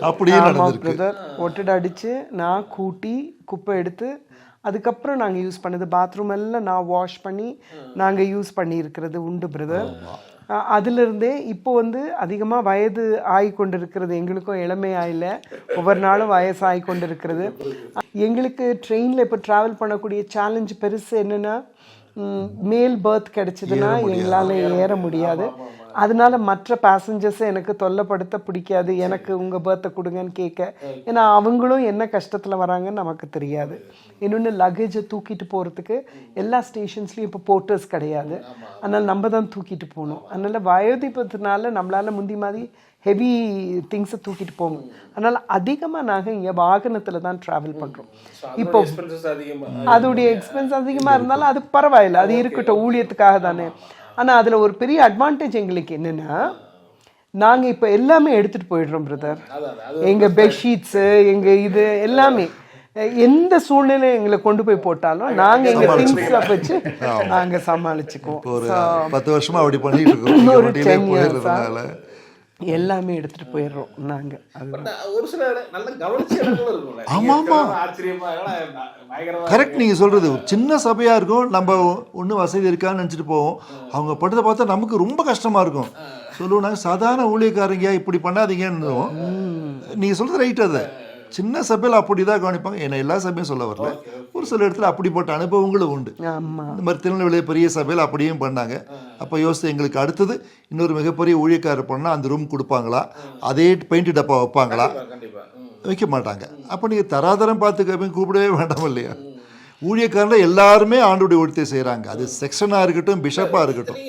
அப்படியே பிரதர் ஒட்டடை அடித்து நான் கூட்டி குப்பை எடுத்து அதுக்கப்புறம் நாங்கள் யூஸ் பண்ணது பாத்ரூம் எல்லாம் நான் வாஷ் பண்ணி நாங்கள் யூஸ் பண்ணியிருக்கிறது உண்டு பிரதர். அதிலிருந்தே இப்போ வந்து அதிகமாக வயது ஆகி கொண்டிருக்கிறது, எங்களுக்கும் இளமையாயில்லை, ஒவ்வொரு நாளும் வயசு ஆகி கொண்டிருக்கிறது. எங்களுக்கு ட்ரெயினில் இப்போ ட்ராவல் பண்ணக்கூடிய சேலஞ்ச் பெருசு என்னென்னா, மேல் பர்த் கிடச்சிதுன்னா எங்களால் ஏற முடியாது. அதனால மற்ற பேசஞ்சர்ஸை எனக்கு தொல்லைப்படுத்த பிடிக்காது. எனக்கு உங்கள் பேர்த்தை கொடுங்கன்னு கேட்க, ஏன்னா அவங்களும் என்ன கஷ்டத்தில் வராங்கன்னு நமக்கு தெரியாது. இன்னொன்று லக்கேஜை தூக்கிட்டு போகிறதுக்கு எல்லா ஸ்டேஷன்ஸ்லையும் இப்போ போர்ட்டர்ஸ் கிடையாது. அதனால் நம்ம தான் தூக்கிட்டு போகணும். அதனால் வயோதிபத்தினால நம்மளால் முந்தி மாதிரி ஹெவி திங்ஸை தூக்கிட்டு போகணும். அதனால் அதிகமாக நாங்கள் இங்கே வாகனத்தில் தான் ட்ராவல் பண்ணுறோம். இப்போ அதோடைய எக்ஸ்பென்ஸ் அதிகமாக இருந்தாலும் அது பரவாயில்லை, அது இருக்கட்டும், ஊழியத்துக்காக தானே. ஆனால் அதில் ஒரு பெரிய அட்வான்டேஜ் எங்களுக்கு என்னென்னா, நாங்கள் இப்போ எல்லாமே எடுத்துகிட்டு போயிடுறோம் பிரதர். எங்கள் பெட்ஷீட்ஸு, எங்கள் இது எல்லாமே எந்த சூழ்நிலை எங்களை கொண்டு போய் போட்டாலும் நாங்கள் எங்கள் திங்ஸை வச்சு நாங்கள் சமாளிச்சுக்குவோம். ஒரு 10 வருஷமா அப்படி பண்ணிட்டு இருக்கோம். ஒரு 10 இயர்ஸாக எல்லாமே எடுத்துட்டு போயிடுறோம் நாங்க. ஒரு சில நல்ல கவனிச்ச இடங்களும் இருக்கும்ல. ஆமாமா, ஆச்சரியமா கரெக்ட் நீங்க சொல்றது. ஒரு சின்ன சபையா இருக்கும், நம்ம ஒன்றும் வசதி இருக்கான்னு நினச்சிட்டு போவோம். அவங்க படுத்த பார்த்தா நமக்கு ரொம்ப கஷ்டமா இருக்கும். சொல்லுவோம் நாங்கள் சாதாரண ஊழியக்காரங்க, இப்படி பண்ணாதீங்கன்னு. நீங்க சொல்றது ரைட். அது சின்ன சபையில் அப்படி தான் கவனிப்பாங்க. ஏன்னா எல்லா சபையும் சொல்ல வரல, ஒரு சில இடத்துல அப்படிப்பட்ட அனுபவங்களும் உண்டு. இந்த மாதிரி திருநெல்வேலி பெரிய சபையில் அப்படியும் பண்ணாங்க. அப்போ யோசித்து எங்களுக்கு அடுத்தது இன்னொரு மிகப்பெரிய ஊழியக்காரர் பண்ணால் அந்த ரூம் கொடுப்பாங்களா, அதே பெயிண்ட் டப்பா வைப்பாங்களா? வைக்க மாட்டாங்க. அப்போ நீங்கள் தராதரம் பார்த்து கூப்பிடவே வேண்டாம் இல்லையா? ஊழியக்காரர்கள் எல்லாருமே ஆண்டோடைய ஊழியத்தை செய்கிறாங்க. அது செக்ஷனாக இருக்கட்டும், பிஷப்பாக இருக்கட்டும்.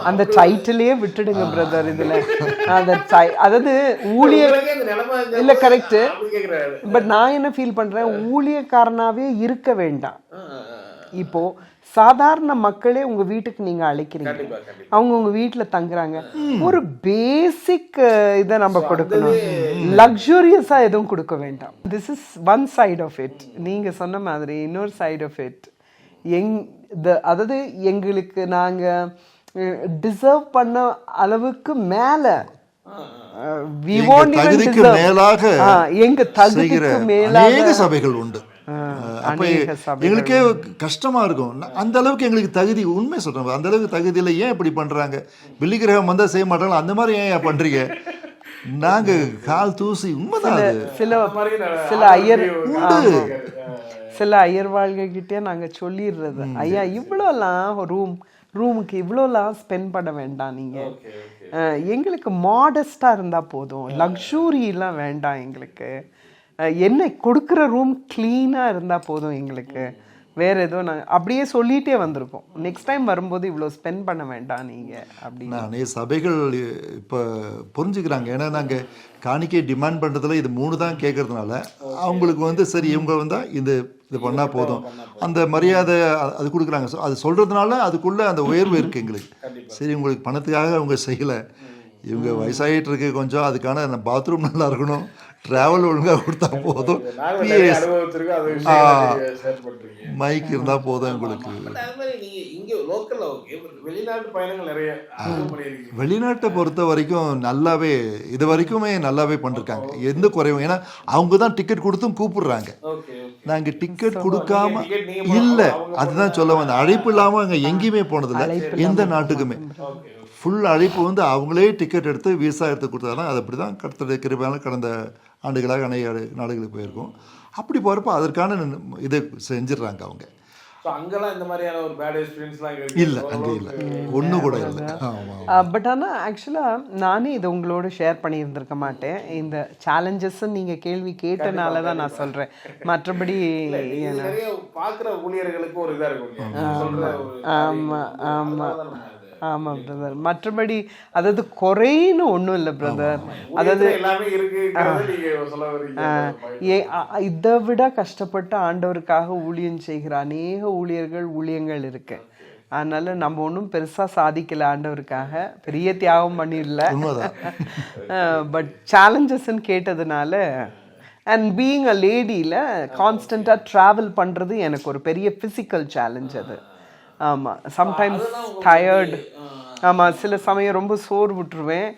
அந்த டைட்டிலே விட்டுடுங்க பிரதர். இதுல அந்த அதாவது ஊழியர் இல்ல, கரெக்ட். பட் நான் என்ன ஃபீல் பண்றேன், ஊழியக்காரனாவே இருக்க வேண்டாம். இப்போ சாதாரண மக்களே உங்க வீட்டுக்கு நீங்க அழைக்கிறீங்க, அவங்க உங்க வீட்டுல தங்குறாங்க. ஒரு பேசிக் இதை நம்ம கொடுக்கணும், லக்ஸூரியஸா எதுவும் கொடுக்க வேண்டாம். This is one side of it. நீங்க சொன்ன மாதிரி இன்னொரு சைட் ஆஃப் இட், அதாவது எங்களுக்கு நாங்க டிசர்வ் பண்ண அளவுக்கு மேல, தகுதிக்கு மேலாக எங்க தகுதிக்கு மேலாக சபைகள் உண்டு. அப்ப எங்களுக்கே கஷ்டமா இருக்கும். அந்த அளவுக்கு எங்களுக்கு தகுதி, உண்மை சொல்றோம், அந்த அளவுக்கு தகுதியில ஏன் இப்படி பண்றாங்க? வெள்ளிக்கிரகம் வந்தா செய்ய மாட்டாங்களா, அந்த மாதிரி ஏன் பண்றீங்க? நாங்க கால் தூசி. உண்மைதான். சில ஐயர்வாள்கிட்டே நாங்கள் சொல்லிடுறது, ஐயா இவ்வளோலாம் ரூமுக்கு இவ்வளோலாம் ஸ்பெண்ட் பண்ண வேண்டாம், நீங்கள் எங்களுக்கு மாடஸ்டாக இருந்தால் போதும், லக்ஸூரியெலாம் வேண்டாம் எங்களுக்கு, என்ன கொடுக்குற ரூம் க்ளீனாக இருந்தால் போதும் எங்களுக்கு, வேறு எதுவும் நாங்கள் அப்படியே சொல்லிகிட்டே வந்திருக்கோம். நெக்ஸ்ட் டைம் வரும்போது இவ்வளோ ஸ்பெண்ட் பண்ண வேண்டாம் நீங்கள் அப்படின்னு. நானே சபைகள் இப்போ புரிஞ்சுக்கிறாங்க. ஏன்னா நாங்கள் காணிக்கை டிமாண்ட் பண்ணுறதுல இது 3 தான் கேட்கறதுனால அவங்களுக்கு சரி இவங்க வந்தால் இது பண்ணால் போதும், அந்த மரியாதை அது கொடுக்குறாங்க. ஸோ அது சொல்கிறதுனால அதுக்குள்ளே அந்த உயர்வு இருக்குது எங்களுக்கு. சரி உங்களுக்கு பணத்துக்காக அவங்க செய்யலை, இவங்க வயசாகிட்டு இருக்கு கொஞ்சம், அதுக்கான பாத்ரூம் நல்லா இருக்கணும், டிராவல் ஒழுங்காக கொடுத்தா போதும், மைக் இருந்தால் போதும் உங்களுக்கு. வெளிநாட்டை பொறுத்த வரைக்கும் நல்லாவே இது வரைக்குமே நல்லாவே பண்ணிருக்காங்க, எந்த குறைவும். ஏன்னா அவங்க தான் டிக்கெட் கொடுத்தும் கூப்பிடுறாங்க. நாங்கள் டிக்கெட் கொடுக்காம இல்லை, அதுதான் சொல்ல வந்த, அழைப்பு இல்லாமல் அங்கே எங்கேயுமே போனதில்லை எந்த நாட்டுக்குமே. ஃபுல் அழைப்பு அவங்களே டிக்கெட் எடுத்து விசா எடுத்து கொடுத்தா தான். அது அப்படி தான் கடந்த ஆண்டுகளாக அநேக நாடுகளுக்கு போயிருக்கோம். அப்படி போகிறப்ப அதற்கான இதை செஞ்சிடறாங்க அவங்க. இல்லை, அங்கே இல்லை, ஒன்றும் கூட இல்லை. பட் ஆனால் ஆக்சுவலாக நானே இதை உங்களோட ஷேர் பண்ணியிருந்திருக்க மாட்டேன். இந்த சேலஞ்சஸ் நீங்கள் கேள்வி கேட்டனால தான் நான் சொல்கிறேன். மற்றபடி ஆமாம் ஆமாம் ஆமாம் பிரதர். மற்றபடி அதாவது குறைன்னு ஒன்றும் இல்லை பிரதர். அதாவது இதை விட கஷ்டப்பட்டு ஆண்டவருக்காக ஊழியம் செய்கிற அநேக ஊழியங்கள் இருக்கு. அதனால நம்ம ஒன்றும் பெருசாக சாதிக்கலை, ஆண்டவருக்காக பெரிய தியாகம் பண்ணிடல. பட் சேலஞ்சஸ்ன்னு கேட்டதுனால, அண்ட் பீயிங் அ லேடியில் கான்ஸ்டண்ட்டாக ட்ராவல் பண்ணுறது எனக்கு ஒரு பெரிய ஃபிசிக்கல் சேலஞ்ச் அது. ஆமாம், சம்டைம்ஸ் டயர்டு. ஆமாம், சில சமயம் ரொம்ப சோறு விட்டுருவேன்,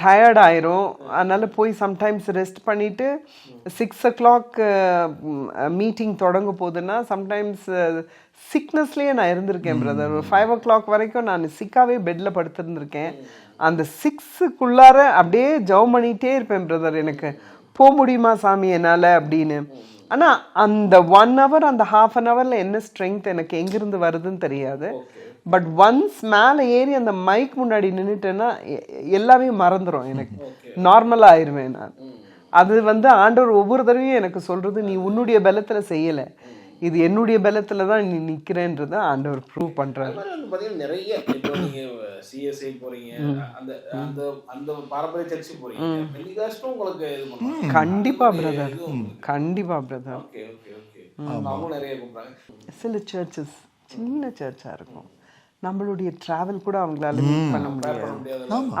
டயர்ட் ஆயிரும். அதனால் போய் சம்டைம்ஸ் ரெஸ்ட் பண்ணிவிட்டு 6 o'clock மீட்டிங் தொடங்க போகுதுன்னா சம்டைம்ஸ் சிக்னஸ்லேயே நான் இருந்திருக்கேன் பிரதர். ஒரு 5 o'clock வரைக்கும் நான் சிக்காவே பெட்டில் படுத்துருந்துருக்கேன். அந்த 6க்குள்ளார அப்படியே ஜவ் பண்ணிகிட்டே இருப்பேன் பிரதர், எனக்கு போக முடியுமா சாமி என்னால் அப்படின்னு. ஆனால் அந்த 1 hour அந்த half an hourல என்ன ஸ்ட்ரென்த் எனக்கு எங்கிருந்து வருதுன்னு தெரியாது. பட் ஒன்ஸ் மேலே ஏறி அந்த மைக் முன்னாடி நின்றுட்டேன்னா எல்லாமே மறந்துடும், எனக்கு நார்மலாக ஆயிடுவேன் நான். அது வந்து ஆண்டவர் ஒவ்வொரு தடவையும் எனக்கு சொல்கிறது, நீ உன்னுடைய பலத்தில் செய்யலை, இது என்னுடைய பலத்தில் தான் நீ நிற்கிறேன்றதை ஆண்டவர் ப்ரூவ் பண்ணுறாரு. பார்த்தீங்கன்னா நிறைய இப்போ நீங்கள் சிஎஸ்ஐ போகிறீங்க, அந்த அந்த அந்த பாரம்பரிய சர்ச்சுக்கு போகிறீங்க, பெண்டிகாஸ்டும் உங்களுக்கு இது பண்ணுவாங்க. கண்டிப்பாக பிரதர், கண்டிப்பாக பிரதர். Okay okay okay. அவங்களும் நிறைய கூப்பிட்றாங்க. சில சர்ச்சஸ் சின்ன சர்ச்சாக இருக்கும், நம்மளுடைய ட்ராவல் கூட அவங்களால மீட் பண்ண முடியாது.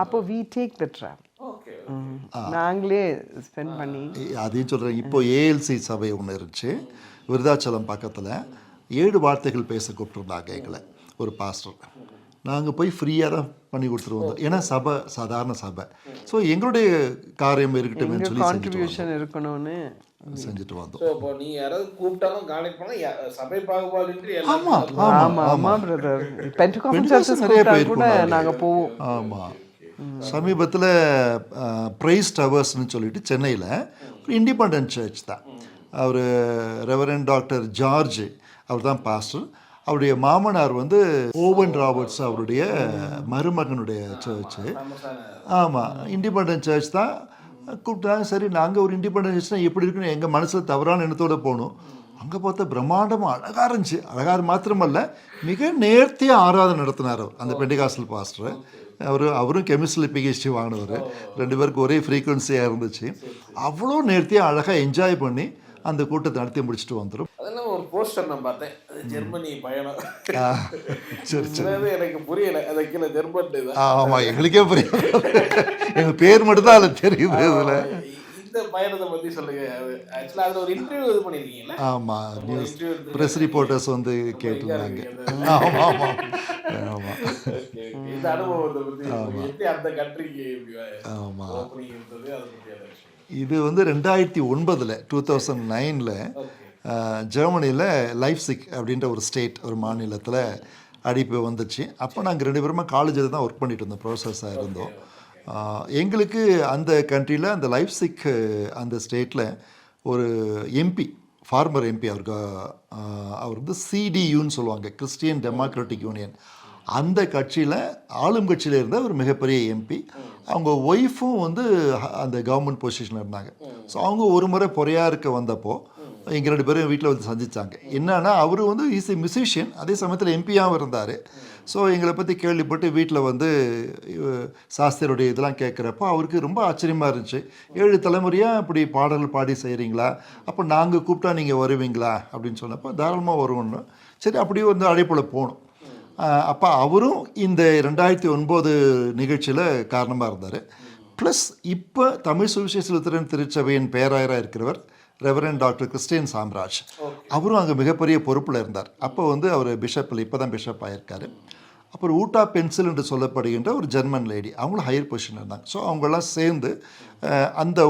அப்போ வி டேக் த ட்ராவல், நாங்களே ஸ்பெண்ட் பண்ணி. அதையும் சொல்கிறேன். இப்போ ஏஎல்சி சபை ஒன்று இருந்துச்சு விருதாச்சலம் பக்கத்தில். 7 வார்த்தைகள் பேச கூப்பிட்டுருந்தாங்க எங்களை ஒரு பாஸ்டர். நாங்கள் போய் ஃப்ரீயாக தான் பண்ணி கொடுத்துட்டு வந்தோம், ஏன்னா சபை சாதாரண சபை. ஸோ எங்களுடைய காரியம் இருக்கட்டும் சொல்லி கான்ட்ரிபியூஷன் இருக்கணும்னு செஞ்சுட்டு வந்தோம். இப்போ நீங்க யாராவது கூப்பிட்டாலும் கான்டெக்ட் பண்ணா சபை பாகுபாடு. ஆமாம் பிரதர், பென்டெகாஸ்டல் சர்ச்சஸ் நிறைய கூட நாங்க போவோம். ஆமாம். சமீபத்தில் பிரைஸ் டவர்ஸ்னு சொல்லிட்டு சென்னையில் ஒரு இண்டிபெண்டன்ட் சர்ச் தான். அவர் ரெவரண்ட் டாக்டர் ஜார்ஜ், அவர் தான் பாஸ்டர். அவருடைய மாமனார் வந்து ஓவன் ராபர்ட்ஸ், அவருடைய மருமகனுடைய சர்ச்சு. ஆமாம், இண்டிபெண்டன்ட் சர்ச் தான். கூப்பிட்டாங்க. சரி, நாங்கள் ஒரு இண்டிபெண்டன்ட் சர்ச்னால் எப்படி இருக்குன்னு எங்கள் மனசில் தவறான எண்ணத்தோடு போகணும். அங்கே பார்த்தா பிரம்மாண்டமாக அழகாக இருந்துச்சு. அழகாக மாத்திரமல்ல, மிக நேர்த்தியாக ஆராதனை நடத்தினார் அவர், அந்த பெண்டிகாஸ்டல் பாஸ்டர். அவரும் கெமிஸ்ட்ரியில் பிஹெச்டி வாங்கினவர். 2 பேருக்கு ஒரே ஃப்ரீக்குவன்சியாக இருந்துச்சு. அவ்வளோ நேர்த்தியாக அழகாக என்ஜாய் பண்ணி அந்த கூட்டத்தை நடத்தி முடிச்சுட்டு வந்துடும். அதெல்லாம் ஒரு போஸ்டர் நான் பார்த்தேன், ஜெர்மனி பயணம். சரி சரி, எனக்கு புரியலை, அதை கீழே ஜெர்மன். ஆமாம், எங்களுக்கே புரியல, எங்கள் பேர் மட்டும் தான் அதில் தெரியுது. இதில் இந்த பயணத்தை பற்றி சொல்லுங்க. ஆக்சுவலாக அதில் ஒரு இன்டர்வியூ இது பண்ணியிருக்கீங்களா? ஆமாம், நியூஸ் ப்ரெஸ் ரிப்போர்ட்டர்ஸ் வந்து கேட்டிருந்தாங்க. ஆமாம் ஆமாம் ஆமாம். இந்த அனுபவத்தை பற்றி எப்படி அந்த கண்ட்ரிக்கு ஆமாம். ஓப்பனிங் இருந்தது, அதை பற்றி அதை விஷயம். இது வந்து 2009 ஜெர்மனியில் லைப்சிக் அப்படின்ற ஒரு ஸ்டேட், ஒரு மாநிலத்தில் அடிப்பு வந்துச்சு. அப்போ நாங்கள் 2 பேருமே காலேஜில் தான் ஒர்க் பண்ணிட்டு இருந்தோம், ப்ரொஃபஸர்ஸாக இருந்தோம். எங்களுக்கு அந்த கண்ட்ரியில், அந்த லைப்சிக் அந்த ஸ்டேட்டில் ஒரு எம்பி, ஃபார்மர் எம்பி, அவர் வந்து சிடியூன்னு சொல்லுவாங்க, கிறிஸ்டியன் டெமோக்ராட்டிக் யூனியன், அந்த கட்சியில் ஆளும் கட்சியில் இருந்த ஒரு மிகப்பெரிய எம்பி. அவங்க ஒய்ஃபும் வந்து அந்த கவர்மெண்ட் பொசிஷனில் இருந்தாங்க. ஸோ அவங்க ஒரு முறை பொறையாக இருக்க வந்தப்போ எங்கள் 2 பேரும் வீட்டில் வந்து சந்தித்தாங்க. என்னன்னா, அவர் வந்து இஸ் ஏ மியூசிஷியன், அதே சமயத்தில் எம்பியாகவும் இருந்தார். ஸோ எங்களை பற்றி கேள்விப்பட்டு வீட்டில் வந்து சாஸ்திரியுடைய இதெல்லாம் கேட்குறப்போ அவருக்கு ரொம்ப ஆச்சரியமாக இருந்துச்சு. 7 தலைமுறையாக இப்படி பாடல்கள் பாடி செய்கிறீங்களா, அப்போ நாங்கள் கூப்பிட்டா நீங்கள் வருவீங்களா அப்படின்னு சொன்னப்போ தாராளமாக வருவோன்னு. சரி, அப்படியே வந்து அழைப்பில் போகணும். அப்போ அவரும் இந்த 2009 நிகழ்ச்சியில் காரணமாக இருந்தார். ப்ளஸ் இப்போ தமிழ் சுவிசேஷ லுத்தரன் திருச்சபையின் பேராயராக இருக்கிறவர் ரெவரண்ட் டாக்டர் கிறிஸ்டியன் சாம்ராஜ், அவரும் அங்கே மிகப்பெரிய பொறுப்பில் இருந்தார். அப்போ வந்து அவர் பிஷப்பில் இப்போ தான் பிஷப் ஆகியிருக்காரு. அப்புறம் ஊட்டா பென்சில் என்று சொல்லப்படுகின்ற ஒரு ஜெர்மன் லேடி, அவங்களும் ஹையர் பொசிஷனில் இருந்தாங்க. ஸோ அவங்கெல்லாம் சேர்ந்து அந்த